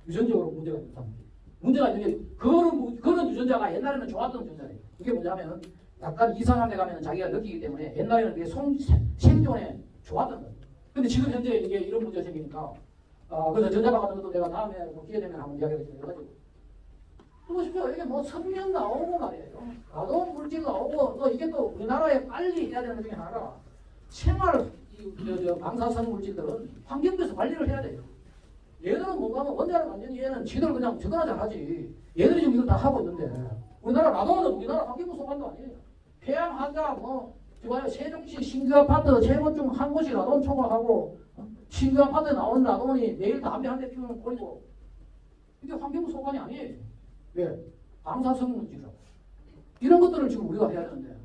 유전적으로 문제가 있는 사람들. 문제가 있는 게 그런 유전자가 옛날에는 좋았던 유전자예요. 이게 뭐냐면 약간 이상한 데 가면 자기가 느끼기 때문에 옛날에는 그게 생존에 좋았던 거예요. 근데 지금 현재 이게 이런 문제가 생기니까 그래서 전자파 같은 것도 내가 다음에 기회 되면 한번 이야기를 해가지고 보십시오. 이게 성면 나오고 말이에요. 가동 물질 나오고 또 이게 또 우리나라에 빨리 해야 되는 것 중에 하나가 생활 방사성 물질들은 환경부에서 관리를 해야 돼요. 얘들은 뭔가 하면 원자를 완전히 얘는 지들 그냥 저거나 잘하지. 얘들이 지금 이걸 다 하고 있는데 우리나라 라도는 우리나라 환경부 소관도 아니에요. 폐암 환자 세종시 신규 아파트 3곳 중 한 곳이 라돈 초과하고 신규 아파트에 나오는 라돈이 매일 담배 한 대 피우는 꼴이고 이게 환경부 소관이 아니에요. 왜? 방사성 물질이라고. 이런 것들을 지금 우리가 해야 되는데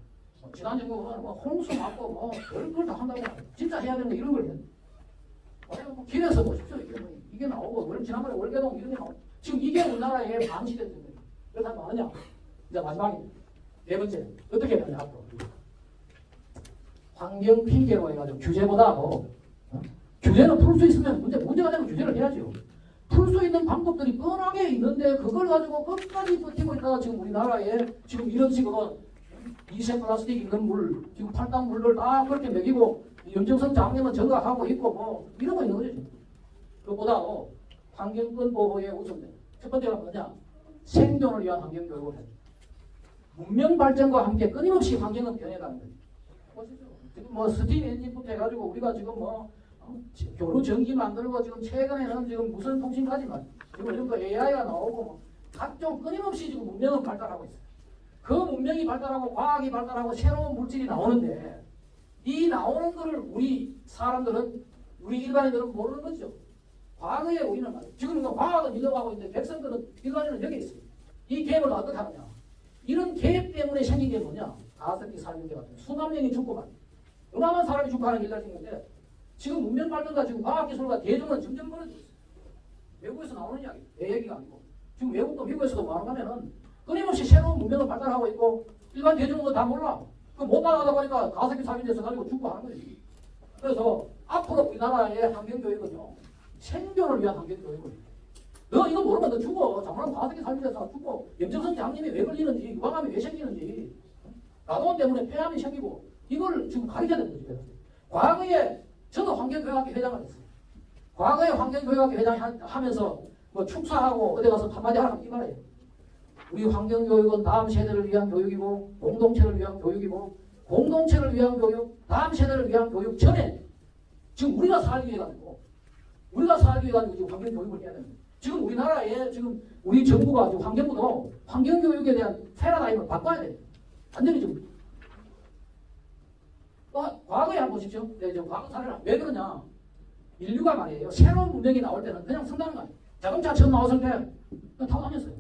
지난 정부는 홍수 맞고 별걸 다 한다고 진짜 해야 되는 거 이런 걸 해야 돼. 길에서 보십시오. 이게 나오고 지난번에 월계동 이런 게 나오고 지금 이게 우리나라에 방치된 거예요. 그래서 뭐하냐? 이제 마지막입니다. 네 번째 어떻게 해야 되냐 앞으로 환경 핑계로 해가지고 규제보다도 규제는 풀 수 있으면 문제가 되면 규제를 해야죠. 풀 수 있는 방법들이 뻔하게 있는데 그걸 가지고 끝까지 버티고 있다가 지금 우리나라에 지금 이런 식으로 미세 플라스틱 있는 물 지금 팔당 물들 다 그렇게 먹이고 염증성 장염은 증가하고 있고 이러고 있는 거죠. 그것보다 환경권 보호에 우선돼. 첫 번째가 뭐냐? 생존을 위한 환경 교육을 해. 문명 발전과 함께 끊임없이 환경은 변해가는 거죠. 보시죠. 지금 스팀 엔진부터 해가지고 우리가 지금 교류 전기 만들고 지금 최근에는 지금 무선 통신까지만 지금 이런 거 AI가 나오고 각종 끊임없이 지금 문명은 발달하고 있어요. 그 문명이 발달하고 과학이 발달하고 새로운 물질이 나오는데 이 나오는 거를 우리 사람들은 우리 일반인들은 모르는 거죠. 과거에 우리는 지금 과학은 밀려가고 있는데 백성들은 일반인은 여기 있어요. 이 갭을 어떻게 하느냐? 이런 갭 때문에 생긴 게 뭐냐? 가습기 살균제 같은 수만 명이 죽고 말 어마어마한 사람이 죽고 하는 일들이 생겼는데 지금 문명 발전과 지금 과학기술과 대중은 점점 멀어지고 있어요. 외국에서 나오는 이야기, 내 얘기가 아니고 지금 외국도 미국에서도 말하면은 끊임없이 새로운 문명을 발달하고 있고 일반 대중은 다 몰라. 그 못 나가다 보니까 가습기 살균돼서 가지고 죽고 하는 거지. 그래서 앞으로 우리나라의 환경교육은요, 생존을 위한 환경교육을. 너 이거 모르면 너 죽어. 잘못하면 가습기 살균돼서 죽고, 염증성 장염이 왜 걸리는지, 유방암이 왜 생기는지, 라돈 때문에 폐암이 생기고, 이걸 지금 가르쳐야 되는 거지. 과거에 저도 환경교육학회 회장을 했어요. 과거에 환경교육학회 회장 하면서 뭐 축사하고 어디 가서 한마디 하라고 이 말이에요. 우리 환경교육은 다음 세대를 위한 교육이고 공동체를 위한 교육이고 공동체를 위한 교육, 다음 세대를 위한 교육 전에 지금 우리가 살기 위해 가지고 지금 환경교육을 해야 됩니다. 지금 우리나라에 지금 우리 정부가 지금 환경부도 환경교육에 대한 패러다임을 바꿔야 돼요. 완전히 좀 과거에 한번 보십시오. 네, 과거 사례를 왜 그러냐? 인류가 말이에요. 새로운 문명이 나올 때는 그냥 쓴다는 거예요. 자동차 처음 나왔을 때 그냥 타고 다녔어요.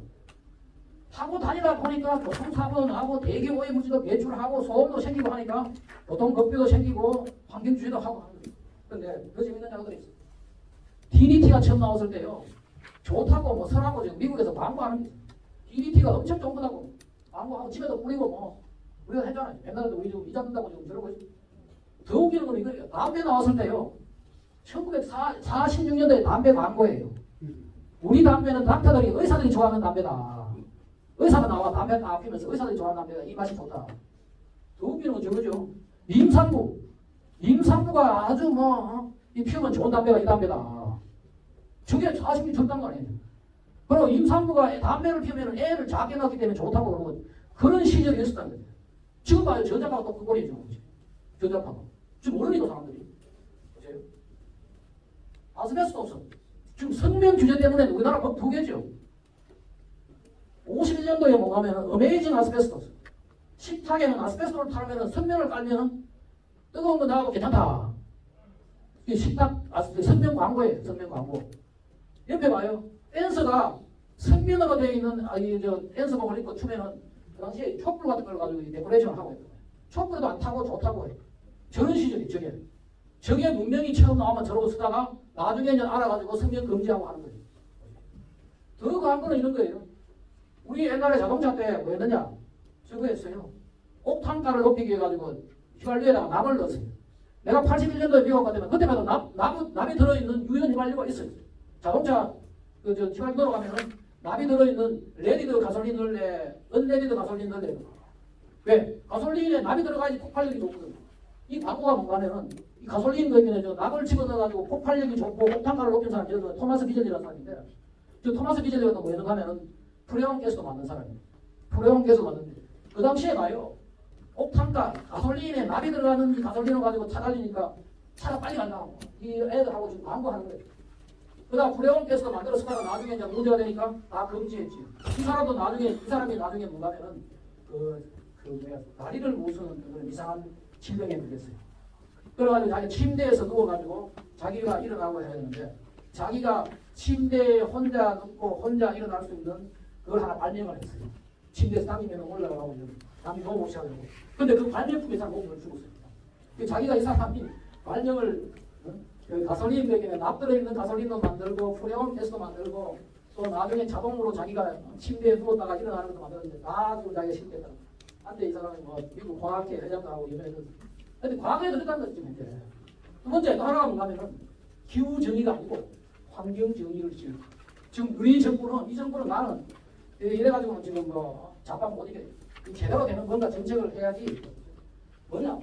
타고 다니다 보니까 교통사고도 나고 대기 오해 물질도 배출하고 소음도 생기고 하니까 교통법규도 생기고 환경주의도 하고 하는 거예요. 그런데 더 재밌는 자들이 있어요. DDT가 처음 나왔을 때요. 좋다고 뭐 선하고 지금 미국에서 광고하는 게 있어요. DDT가 엄청 좋다고 광고하고 집에도 뿌리고 뭐 우리가 했잖아요. 옛날에도 우리 지금 이자 든다고 지금 저러고 있어요. 더 웃기는 건 이거예요. 담배 나왔을 때요. 1946년도에 담배 광고예요. 우리 담배는 닥터들이 의사들이 좋아하는 담배다. 의사가 나와 담배 딱 피면서 의사들이 좋아하는 담배가 이 맛이 좋다. 더 웃기는 건 저거죠. 임산부가 아주 이 피우면 좋은 담배가 이 담배다. 저게 자식이 좋단 말이에요. 그리고 임산부가 담배를 피우면 애를 작게 낳기 때문에 좋다고 그러고 그런 시절이 있었다는 거예요. 지금 봐요. 전자파가 또 그 꼴이죠. 전자파가. 지금 모르니까 사람들이. 보세요. 아스베스토스. 지금 성명 규제 때문에 우리나라 법 2개죠. 51년도에 뭐 가면은 어메이징 아스베스토스. 식탁에는 아스베스토를 타면 성명을 깔면은 뜨거운 거 나가도 괜찮다. 이 식탁 성명 광고예요. 성명 광고. 옆에 봐요. 댄서가 성면허가 되어 있는 댄서복을 입고 추면은 그 당시에 촛불 같은 걸 가지고 데코레이션을 하고 있거든요. 촛불도 안 타고 좋다고 해요. 저런 시절이 저게 문명이 처음 나오면 저러고 쓰다가 나중에 이제 알아가지고 성명 금지하고 하는 거예요. 더 가한 거는 이런 거예요. 우리 옛날에 자동차 때 뭐 했느냐? 저거 했어요. 옥탄가를 높이기 위해 가지고 휘발유에다가 납을 넣었어요. 내가 81년도에 미국 갔다면 그때마다 납이 들어있는 유연 휘발유가 있어요. 자동차 휘발유 넣으러 가면은 납이 들어있는 레디드 가솔린 넣을래, 언레디드 가솔린 넣을래. 왜? 가솔린에 납이 들어가야지 폭발력이 좋거든요. 이 광고가 뭔가 하면은 이 가솔린 거기는 납을 집어넣어가지고 폭발력이 좋고 옥탄가를 높인 사람이 토마스 비젤리라는 사람인데 저 토마스 비젤리가 또 뭐였는가 하면은 프레온 가스도 만든 사람이에요. 프레온 가스 만드는데 그 당시에 봐요. 옥탄가 가솔린에 납이 들어가는 이 가솔린을 가지고 차 달리니까 차가 빨리 간다고 이 애들하고 지금 광고하는 거예요. 그다음 프레온 가스도 만들었다가 나중에 이제 문제가 되니까 다 금지했지. 이 사람이 나중에 뭔가 하면은 다리를 못 쓰는 그런 이상한 질병에 걸렸어요. 그래가지고 자기 침대에서 누워가지고 자기가 일어나고 해야 되는데 자기가 침대에 혼자 눕고 혼자 일어날 수 있는 그걸 하나 발명을 했어요. 침대에서 당기면 올라가고 남이 너무 못 시작하고. 근데 그 발명품에 잘 몸을 죽었어요. 자기가 이 사람이 발명을 가솔린 배기에 납 들어있는 가솔린도 만들고 프레온 가스도 만들고 또 나중에 자동으로 자기가 침대에 누웠다가 일어나는 것도 만들었는데 다 지금 자기가 실패했다. 한때 이 사람이 뭐 미국 과학회 회장도 하고 유명해졌어요. 근데 과거에 들었다는 거지 문제. 두 번째 또 하나가 뭔가면은 기후 정의가 아니고 환경 정의를 지금 우리 정부는 이 정부는 나는 이래가지고는 지금 뭐 잠깐 못 이게 제대로 되는 뭔가 정책을 해야지 뭐냐?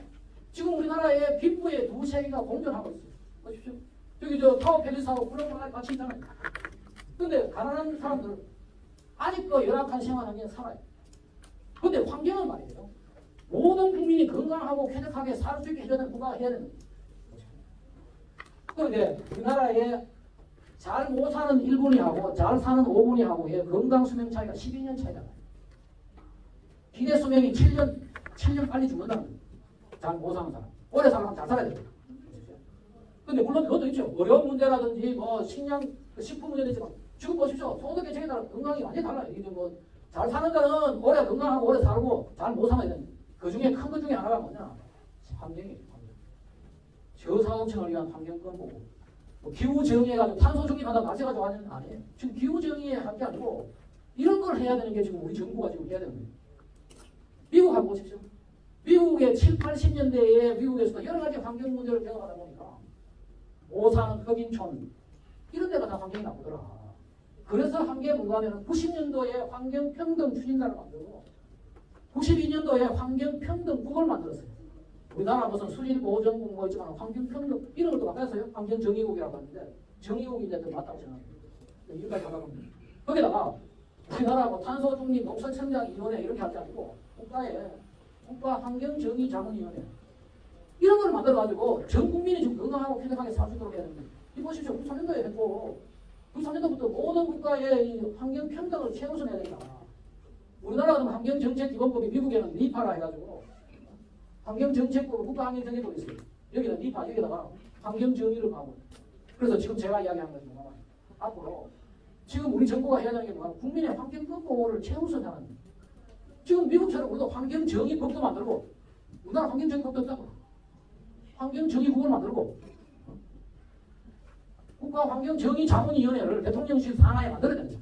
지금 우리나라의 빈부의 두 세계가 공존하고 있어요. 보십시오. 저기 타워 팰리스하고 그런 거 같이 있잖아요. 근데 가난한 사람들은 아직도 열악한 생활 환경에 살아요. 근데 환경은 말이에요. 모든 국민이 건강하고 쾌적하게 살 수 있게 해주는 누가 해야 되는 거죠. 그런데 우리나라에 잘 못 사는 1분이 하고 잘 사는 5분이 하고의 건강 수명 차이가 12년 차이잖아요. 기대 수명이 7년 빨리 죽는다는 거예요. 잘 못 사는 사람. 오래 살려면 잘 살아야 돼요. 근데 물론 그것도 있죠. 어려운 문제라든지 뭐 식품 문제도 있지만 지금 보십시오. 소득 계층에 따라 건강이 완전히 달라요. 이게 뭐 잘 사는 자는 오래 건강하고 오래 살고 잘 못 사는 애는 그 중에 큰 것 중에 하나가 뭐냐? 환경이에요. 저사업층을 위한 환경권보고 뭐 기후 정의해가지고 탄소 중립하다 날씨가 좋아지는 거 아니에요. 지금 기후 정의에 할 게 아니고 이런 걸 해야 되는 게 지금 우리 정부가 지금 해야 되는 거예요. 미국 한번 보십시오. 미국의 7, 80년대에 미국에서도 여러 가지 환경 문제를 배워가다 보니까 오산, 흑인촌 이런 데가 다 환경이 나쁘더라. 그래서 한게 뭔가 하면 90년도에 환경평등 추진단을 만들고 92년도에 환경평등국을 만들었어요. 우리나라 무슨 수질보전국 뭐 있지만 환경평등 이런 것도 바꿨어요. 환경정의국이라고 하는데 정의국이 이제 맞다고 생각합니다. 여기까지 하다 보면 거기다가 우리나라 뭐 탄소중립 녹색성장위원회 이렇게 할 게 아니고 국가환경정의자문위원회 이런 걸 만들어가지고 전 국민이 좀 건강하고 쾌적하게 살 수 있도록 해야 됩니다. 이 보십시오. 93년도에 했고 93년도부터 모든 국가의 이 환경평등을 최우선해야 되겠다. 우리나라 같은 환경정책기본법이 미국에는 니파라 해가지고 환경정책법, 국가환경정책법이 있어요. 여기다 니파, 여기다가 환경정의를 하고. 그래서 지금 제가 이야기하는 것은 뭐냐면 앞으로 지금 우리 정부가 해야 되는 게 뭐냐면 국민의 환경권 보호를 최우선하는. 지금 미국처럼 우리도 환경정의법도 만들고 우리나라 환경정의법도 없다고. 환경정의국을 만들고 국가환경정의자문위원회를 대통령실 산하에 만들어야 됩니다.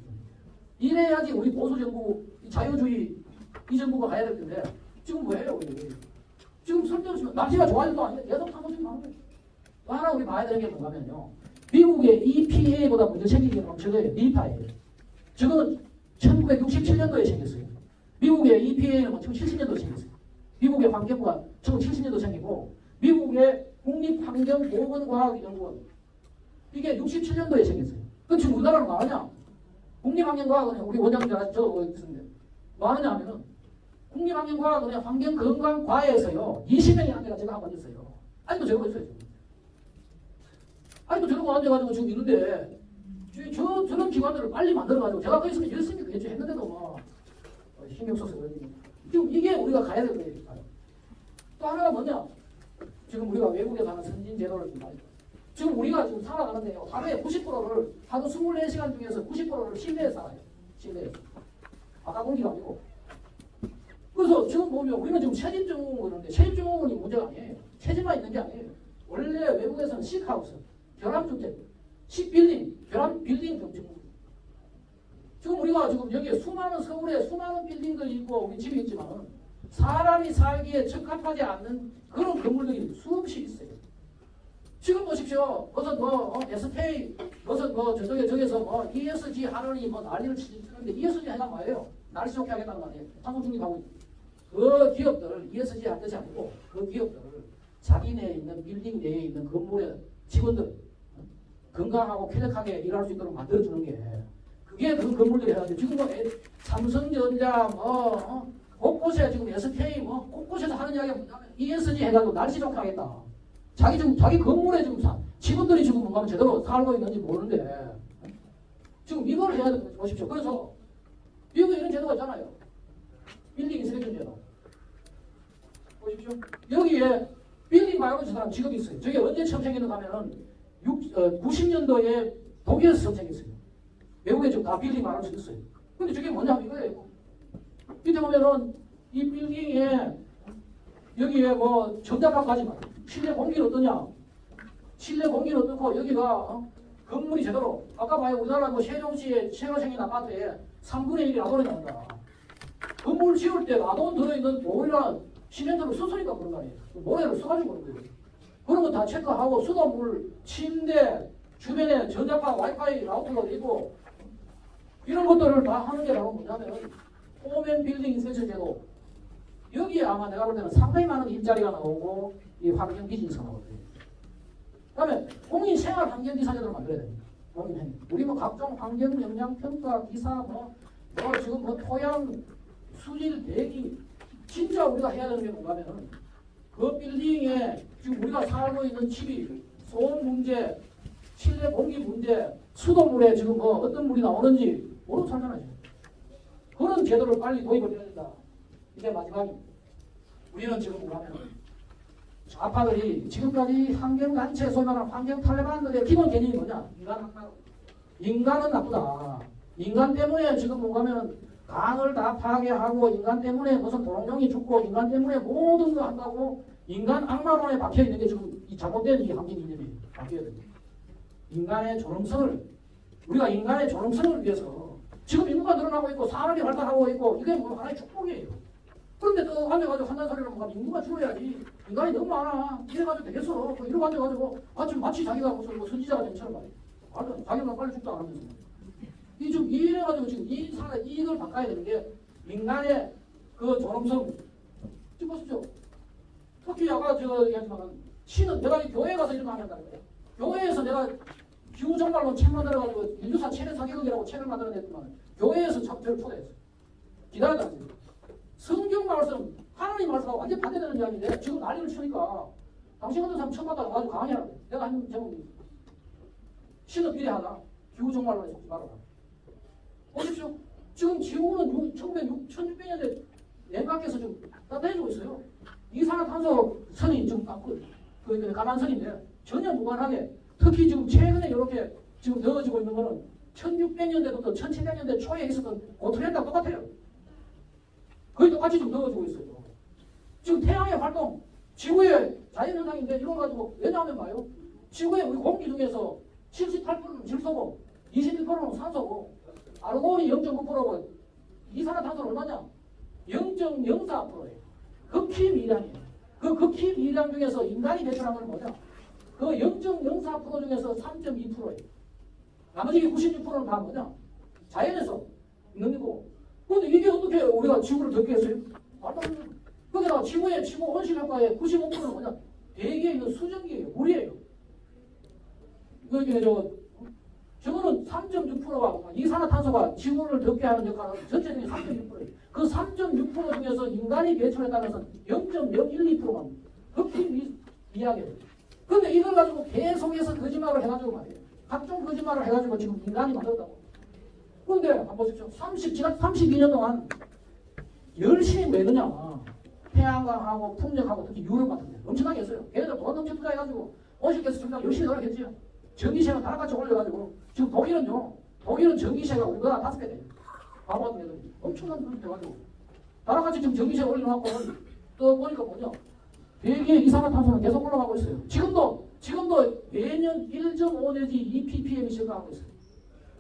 이래야지 우리 보수정부, 자유주의 이 정부가 가야 될 텐데 지금 뭐예요? 지금 설득하시면 날씨가 좋아질도 아닌데 계속 탄소중립 하는 거예요. 또 하나 우리 봐야 되는 게 뭔가면요. 미국의 EPA보다 먼저 생긴 게 뭐냐면 저거예요. 니파예요. 저거는 1967년도에 생겼어요. 미국의 EPA는 1970년도에 생겼어요. 미국의 환경부가 1970년도 생기고 미국의 국립환경보건과학연구원 이게 67년도에 생겼어요. 그럼 지금 우리나라는 뭐 하냐? 국립환경과학원에 우리 원장님 저 있었는데 뭐 하느냐 하면은 국립환경과학원에 환경건강과에서요 20명이 한개가 제가 한번 있어요. 아직도 저러고 있어요. 지금. 아직도 저러고 앉아가지고 지금 있는데 저런 기관들을 빨리 만들어가지고 제가 거기 있으면 열심히 그랬죠. 했는데도 뭐 신경 써서 그러지. 지금 이게 우리가 가야 될 거예요. 또 하나가 뭐냐? 지금 우리가 외국에 가는 선진 제도를 좀 봐요. 지금 우리가 지금 살아가는데요. 하루에 90%를 하루 24시간 중에서 90%를 실내에 살아요. 실내에서. 아까 공기가 아니고. 그래서 지금 보면 우리는 지금 체집증후군 그러는데 체집증후군이 문제가 아니에요. 체집만 있는 게 아니에요. 원래 외국에서는 식하우스, 결함주택, 식빌딩, 결함빌딩 증후군. 지금 우리가 지금 여기에 수많은 서울에 수많은 빌딩들이 있고 우리 집이 있지만 사람이 살기에 적합하지 않는 그런 건물들이 수없이 있어요. 지금 보십시오. 무슨 SK 무슨 저쪽에서 ESG 하느니 난리를 치는데 ESG 해가 뭐예요? 날씨 좋게 하겠다는 거 아니에요? 탄소 중립하고 있는. 그 기업들 ESG 할 것이 아니고 그 기업들을 자기네 있는 빌딩 내에 있는 건물의 직원들 건강하고 쾌적하게 일할 수 있도록 만들어주는 게 그게 그 건물들이 해야지. 지금 삼성전자 곳곳에 지금 SK 곳곳에서 하는 이야기가 뭐냐면 ESG 해가지고 날씨 좋게 하겠다. 자기 건물에 지금 직원들이 지금 뭔가 제대로 살고 있는지 모르는데 지금 이걸 해야 되는 거죠. 보십시오. 그래서 미국에 이런 제도가 있잖아요. 빌딩 인스펙션 제도. 보십시오. 여기에 빌딩 바이오로지 사람 직업이 있어요. 저게 언제 처음 생겼는가 하면은 90년도에 독일에서 처음 생겼어요. 외국에 지금 다 빌딩 바이오로지 있어요. 근데 저게 뭐냐면 이거예요. 밑에 보면은 이 빌딩에 여기에 전자파까지 말 실내 공기는 어떠냐? 실내 공기는 어떻고 여기가 건물이 제대로 아까 봐요. 우리나라 세종시의 새로 생긴 아파트에 3분의 1이 라돈이 나온다. 건물 지을 때 라돈 들어있는 보일러 시멘트를 썼으니까 그런 거 아니에요. 모래를 써가지고 그런 거예요. 그런 거 다 체크하고 수돗물, 침대, 주변에 전자파, 와이파이 라우터가 있고 이런 것들을 다 하는 게 바로 뭐냐면 홈앤 빌딩 인스펙션 제도. 여기에 아마 내가 볼 때는 상당히 많은 일자리가 나오고 이 환경 비즈니스가 나오거든요. 그다음에 공인 생활 환경 기사 제도를 만들어야 됩니다. 공인 우리 각종 환경 영향 평가 기사 지금 토양 수질 대기 진짜 우리가 해야 되는 게 뭔가면은 그 빌딩에 지금 우리가 살고 있는 집이 소음 문제, 실내 공기 문제, 수돗물에 지금 어떤 물이 나오는지 모르고 살잖아요. 그런 제도를 빨리 도입을 해야 된다. 이게 마지막입니다. 우리는 지금 뭐냐면 좌파들이 지금까지 환경단체 소위 말하는 환경탈레반들의 기본 개념이 뭐냐? 인간은 나쁘다. 인간 때문에 지금 뭔가면 강을 다 파괴하고 인간 때문에 무슨 도롱뇽이 죽고 인간 때문에 모든 거 한다고 인간 악마론에 박혀있는 게 지금 이 잘못된 이 환경 이념이 바뀌어야 됩니다. 인간의 존엄성을 우리가 인간의 존엄성을 위해서 지금 인구가 늘어나고 있고 산업이 발달하고 있고 이게 하나의 축복이에요. 그런데 또 앉아가지고 한단 소리를 뭔가 인구가 줄어야지. 인간이 너무 많아. 이래가지고 되겠어. 또 이러고 앉아가지고 마치 자기가 무슨 뭐 선지자가 된 처럼 말이야. 말도 자기가 빨리 죽도 안 하면서. 좀 이래가지고 지금 이 사회 이걸 바꿔야 되는 게 인간의 그 존엄성. 지금 보십시오. 특히 아까 저 얘기했지만 신은 내가 이 교회 가서 이런 거 한다는 거예요. 교회에서 내가 기후정말론 책 만들어가지고 인류사 최대 사기극이라고 책을 만들어냈지만 교회에서 저를 초대했어요. 기다렸다는 거예요. 성경 말씀, 하나님 말씀하고 완전 반대되는 이야기인데 지금 난리를 치니까 당신 같은 사람 처음 봤다가 아주 강하냐고. 내가 한 제목이 신은 비례하다. 기후정말론에 속지 말아라. 보십시오. 지금 지구는 1600년대 냉각해서 좀 따뜻해지고 있어요. 이산화탄소 선이 좀 가만선인데 전혀 무관하게 특히 지금 최근에 이렇게 지금 더워지고 있는 거는 1600년대부터 1700년대 초에 있었던 그 트렌드랑 똑같아요. 거의 똑같이 좀 더워지고 있어요. 지금 태양의 활동, 지구의 자연현상인데 이걸 가지고 왜냐하면 봐요. 지구의 우리 공기 중에서 78%는 질소고 21%는 산소고 아르곤이 0.9%고 이산화탄소는 얼마냐? 0.04%예요. 극히 미량이에요. 그 극히 미량 중에서 인간이 배출한 건 뭐냐? 그 0.04% 중에서 3.2%예요. 나머지 96%는 다 뭐냐? 자연에서 있는 거고. 근데 이게 어떻게 우리가 지구를 덮게 했어요? 말도 안 되는. 거기다가 지구의 지구 온실 효과의 95%는 뭐냐? 대기에 있는 수증기예요. 물이에요. 이게 저거는 3.6%가 이산화탄소가 지구를 덮게 하는 역할은 전체적인 3.6%예요. 그 3.6% 중에서 인간이 배출했다는 것은 0.012%만 극히 미약해요. 그런데 이걸 가지고 계속해서 거짓말을 해가지고 말이에요. 각종 거짓말을 해가지고 지금 인간이 만들었다고. 그런데 한번 보십시오. 지난 32년 동안 열심히 뭐 했느냐. 태양광하고 풍력하고 특히 유럽 같은 데 엄청나게 했어요. 걔네들 돈 엄청 투자해가지고 온실가스 정말 열심히 노력했지요. 전기세는 다같이 올려가지고 지금 독일은 전기세가 우리보다 5배 돼요. 바보 같은 애들이 엄청난 돈이 돼가지고 다같이 지금 전기세 올려놓고 또 보니까 뭐냐 대기의 이산화탄소는 계속 올라가고 있어요. 지금도 매년 1.5 내지 2 ppm이 증가하고 있어요.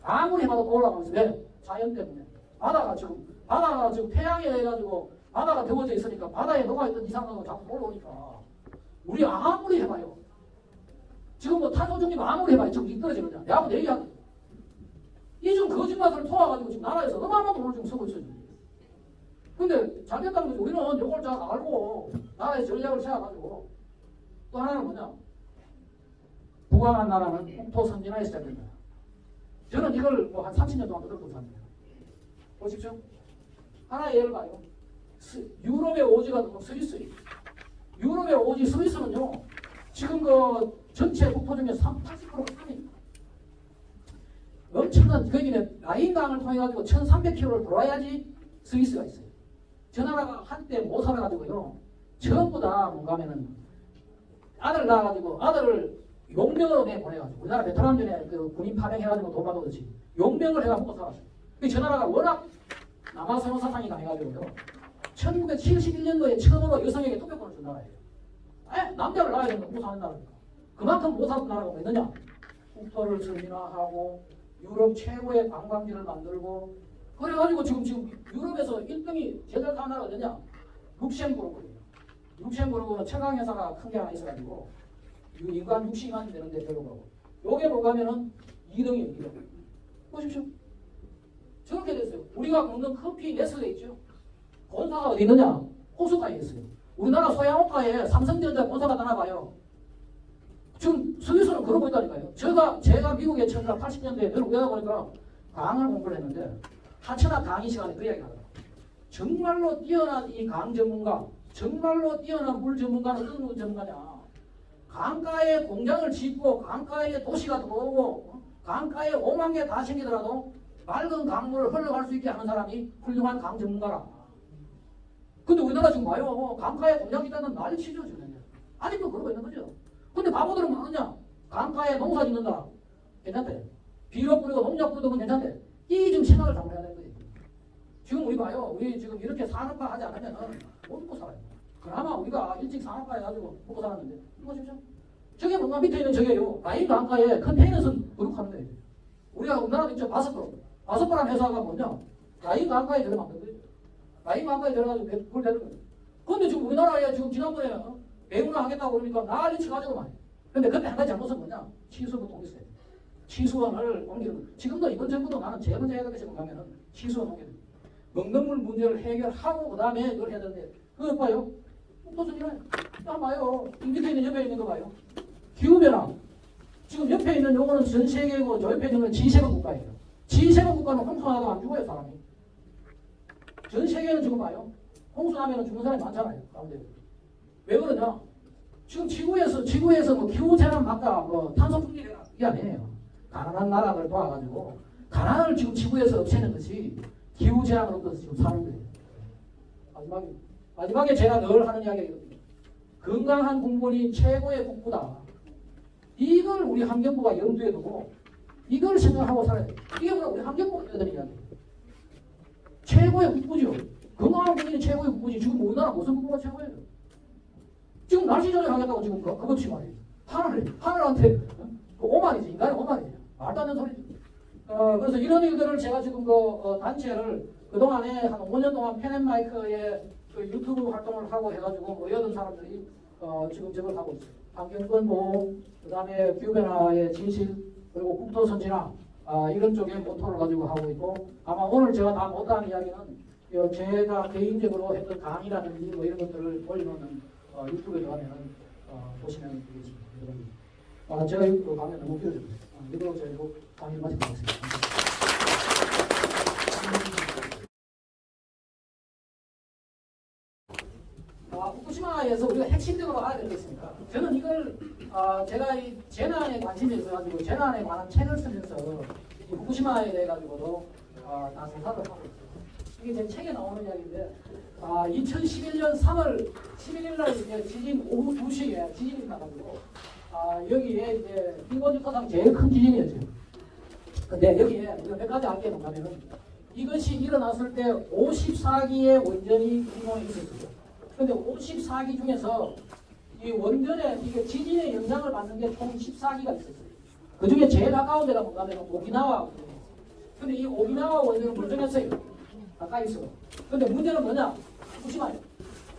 아무리 해봐도 또 올라가고 있어요. 왜? 자연 때문에. 바다가 지금 태양에 해가지고 바다가 더워져 있으니까 바다에 녹아있던 이산화탄소가 자꾸 올라오니까 우리 아무리 해봐요. 지금 뭐 탄소 중립 아무리 해봐요. 지금 이끌어지느냐. 내하고 내 얘기하는 이 좀 거짓말을 토와가지고 지금 나라에서 어마어마한 돈을 지금 쓰고 있어요. 근데 잘 됐다는 거지. 우리는 이걸 잘 알고 나라의 전략을 세워가지고 또 하나는 뭐냐. 부강한 나라는 국토 선진화에 시작된다. 저는 이걸 뭐 한 30년 동안 들었고 삽니다. 보십시오. 하나의 예를 봐요. 유럽의 오지가 스위스예요. 유럽의 오지 스위스는요. 지금 그 전체 국토 중에 80%가 산입니다. 엄청난 거기는 라인강을 통해 가지고 1,300km를 돌아야지 스위스가 있어요. 저 나라가 한때 못 살아가지고요. 전부 다 뭔가 하면은 아들 낳아가지고 아들을 용병으로 내보내가지고 우리나라 베트남전에 그 군인 파병해가지고 돈 받아오듯이 용병을 해가 먹고 살았어요. 저 나라가 워낙 남아선호 사상이 강해가지고요. 1971년도에 처음으로 여성에게 투표권을 준 나라예요. 남자를 낳아야 되는 거 못 사는 나라니까. 그만큼 못 사는 나라가 뭐 있느냐? 국토를 선진화하고 유럽 최고의 관광지를 만들고 그래가지고 지금 유럽에서 1등이 제일 잘 사는 나라가 어디냐? 룩셈부르크예요. 룩셈부르크는 최강회사가 큰 게 하나 있어가지고 인간 60만이 되는데 별로고 요게 뭐가면은 2등이에요. 2등. 보십시오. 저렇게 됐어요. 우리가 먹는 커피 네슬레 있죠? 본사가 어디 있느냐? 호수가에 있어요. 우리나라 소양호가에 삼성전자 본사가 떠나봐요. 지금 스위스는 그러고 있다니까요. 제가 미국에 1980년대에 늘 오다 보니까 강을 공부를 했는데 하천화 강의 시간에 그 이야기 하더라고요. 정말로 뛰어난 이 강 전문가, 정말로 뛰어난 물 전문가는 어떤 전문가냐. 강가에 공장을 짓고 강가에 도시가 들어오고 강가에 5만 개 다 생기더라도 맑은 강물을 흘러갈 수 있게 하는 사람이 훌륭한 강 전문가라. 근데 우리나라 지금 봐요. 강가에 공장 짓다는 난리 치죠 지금. 아직도 그러고 있는 거죠. 근데 바보들은 뭐하느냐. 강가에 농사 짓는다. 괜찮대. 비료 뿌리고 농약 뿌리고 그건 괜찮대. 이 지금 생각을 잘못해야 되는 거지. 지금 우리 봐요. 우리 지금 이렇게 산업화 하지 않으면 못 먹고 살아요. 그나마 우리가 일찍 산업화 해가지고 먹고 살았는데 이거 보십시오. 저게 뭔가 밑에 있는 저게요. 라인 강가에 컨테이너선 부룩하는 거예요. 우리가 우리나라도 있죠. 바스프람 회사가 뭐냐. 라인 강가에 저를 만든 거예요. 라인만까지 들어가지고 그걸 되는 거예요. 근데 지금 우리나라에 지금 지난번에 배우나 하겠다고 그러니까 난리 쳐가지고 말이에요. 근데 그때 한 가지 잘못은 뭐냐? 취수부터 옮겼어야 돼. 취수원을 옮기는 지금도 이번 정부도 나는 제일 먼저 해야 될 것이 뭐냐면 취수원 옮겨야 돼. 먹는 물 문제를 해결하고 그 다음에 이걸 해야 되는데 그거 봐요. 무슨 딱 봐요. 이 밑에 있는 옆에 있는 거 봐요. 기후변화. 지금 옆에 있는 요거는 전 세계고 저 옆에 있는 건 G7 국가예요. G7 국가는 홍수 나도 안 죽어요 사람이. 전 세계는 지금 봐요. 홍수 나면 죽는 사람이 많잖아요. 가운데. 왜 그러냐? 지금 지구에서 뭐 기후재난 막다 뭐 탄소 분리해라 이게 아니에요. 가난한 나라들 도와가지고 가난을 지금 지구에서 없애는 것이 기후재난을 없어서 지금 사는 거예요. 마지막에 제가 늘 하는 이야기거든요. 건강한 국민이 최고의 국부다. 이걸 우리 환경부가 염두에 두고 이걸 생각하고 살아야 돼요. 이게 뭐야? 우리 환경부가 해야 되는 이야기예요. 최고의 국부죠. 건강한 국민이 최고의 국부지. 지금 우리나라 무슨 국부가 최고예요? 지금 날씨 조절하겠다고 지금 그것이 말이에요. 하늘한테 오만이지. 인간의 오만이에요. 말도 안 되는 소리죠. 그래서 이런 일들을 제가 지금 단체를 그동안에 한 5년 동안 펜앤마이크에 유튜브 활동을 하고 해가지고 모여든 사람들이 지금 저걸 하고 있어요. 환경권 보호, 그 다음에 기후변화의 진실, 그리고 국토 선진화 이런 쪽에 모토를 가지고 하고 있고 아마 오늘 제가 다 못한 이야기는 제가 개인적으로 했던 강의라든지 뭐 이런 것들을 올려놓는 유튜브에 들어가면 보시면 되겠습니다. 제가 이거 강의 너무 길어졌네요. 이거 제가 이거 강의를 마치도록 하겠습니다. 후쿠시마에서 우리가 핵심적으로 알아야 될 게 있습니다. 저는 이걸 제가 이 재난에 관심이 있어가지고 재난에 관한 책을 쓰면서 이 후쿠시마에 대해 가지고도 다 조사를 하고 있어요. 이게 제 책에 나오는 이야기인데 2011년 3월 11일 날 이제 지진 오후 2시에 지진이 나가지고 여기에 이제 일본 역사상 제일 큰 지진이었죠. 근데 여기에 몇 가지 알게 뭐냐면은 이것이 일어났을 때 54기의 원전이 이동에 있었어요. 근데 54기 중에서 이 원전에 이게 지진의 영향을 받는 게 총 14기가 있었어요. 그 중에 제일 가까운 데가 뭔가면 오키나와 원전이었어요. 근데 이 오키나와 원전은 멀쩡했어요. 가까이 있어. 근데 문제는 뭐냐? 후쿠시마예요.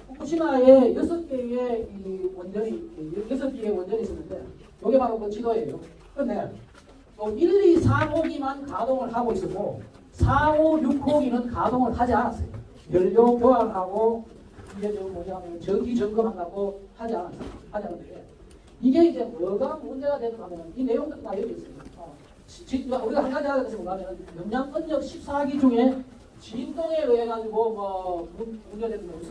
후쿠시마에 6개의 이 원전이 6개의 원전이 있었는데 이게 바로 그 지도예요. 근데 1, 2, 3호기만 가동을 하고 있었고 4, 5, 6호기는 가동을 하지 않았어요. 연료 교환하고 이게 좀 뭐냐면 전기 점검한다고 하지 않았는데 이게 이제 뭐가 문제가 되는가 하면 이 내용들 다 여기 있어요. 우리가 한 가지 알아야 되는 뭐냐면 영양권역 14기 중에 진동에 의해 가지고 뭐 문제되는 게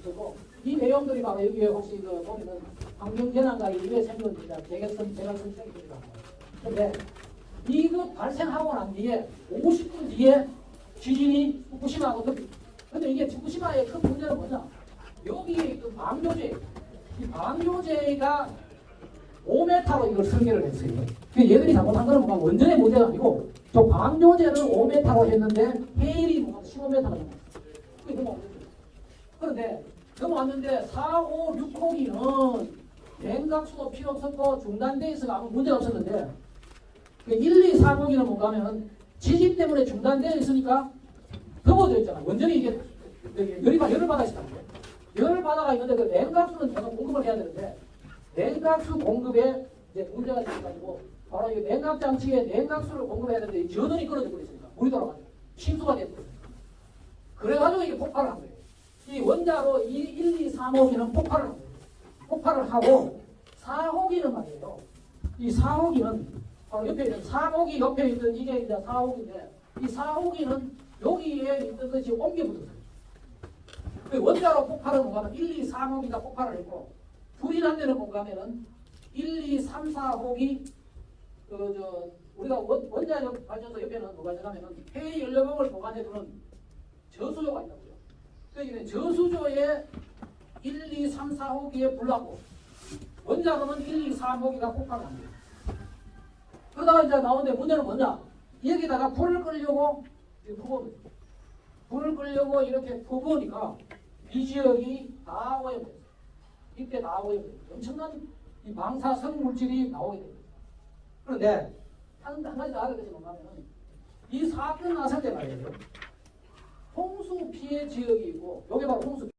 있었고 이 내용들이 바로 여기에 혹시 보면은 환경재난과 이후에 생긴 재갈성 생기더라고요. 근데 이거 발생하고 난 뒤에 50분 뒤에 지진이 후쿠시마하고 덮입니다. 근데 이게 후쿠시마의 큰 문제는 뭐냐? 여기 그 방조제, 이 방조제가 5m로 이걸 설계를 했어요. 얘들이 잘못한 거는 뭔가 원전의 문제가 아니고 저 방조제를 5m로 했는데 해일이 15m가 넘었어요. 그게 넘어왔어요. 그런데 넘어왔는데 4, 5, 6호기는 냉각수도 필요 없었고 중단돼 있어서 아무 문제가 없었는데 1, 2, 3호기는 뭔가 하면 지진 때문에 중단되어 있으니까 더워져 있잖아. 원전이 이게 열을 받아 있다는 거예요. 열을 받아가 있는데 그 냉각수는 계속 공급을 해야 되는데 냉각수 공급에 이제 문제가 생겨가지고 바로 이 냉각 장치에 냉각수를 공급해야 되는데 전원이 끊어져 버렸으니까 물이 돌아가지고 침수가 됐거든요. 그래가지고 이게 폭발을 한 거예요. 이 원자로 1, 2, 3호기는 폭발을 한 거예요. 폭발을 하고 4호기는 말이에요. 이 4호기는 바로 옆에 있는 3호기 옆에 있는 이게 이제 4호기인데 이 4호기는 여기에 있는 것이 옮겨 붙었어요. 그 원자로 폭발은 뭔가 하면 1, 2, 3호기가 폭발을 했고 불이 난 데는 뭔가 하면은 1, 2, 3, 4호기 우리가 원자력 발전소 옆에는 뭐가 있냐면은 폐 연료봉을 보관해두는 저수조가 있다고요. 그러니까 저수조에 1, 2, 3, 4호기에 불나고 원자로는 1, 2, 3호기가 폭발을 합니다. 그러다가 이제 나오는데 문제는 뭐냐? 여기다가 불을 끄려고 푸거든요. 불을 끄려고 이렇게 푸으니까 이 지역이 다 오염돼요. 이때 다 오염돼요. 엄청난 이 방사성 물질이 나오게 됩니다. 그런데 한 가지 더 알아야 되는 건가면 이 사건 났을 때 말이에요. 홍수 피해 지역이 있고, 여기 바로 홍수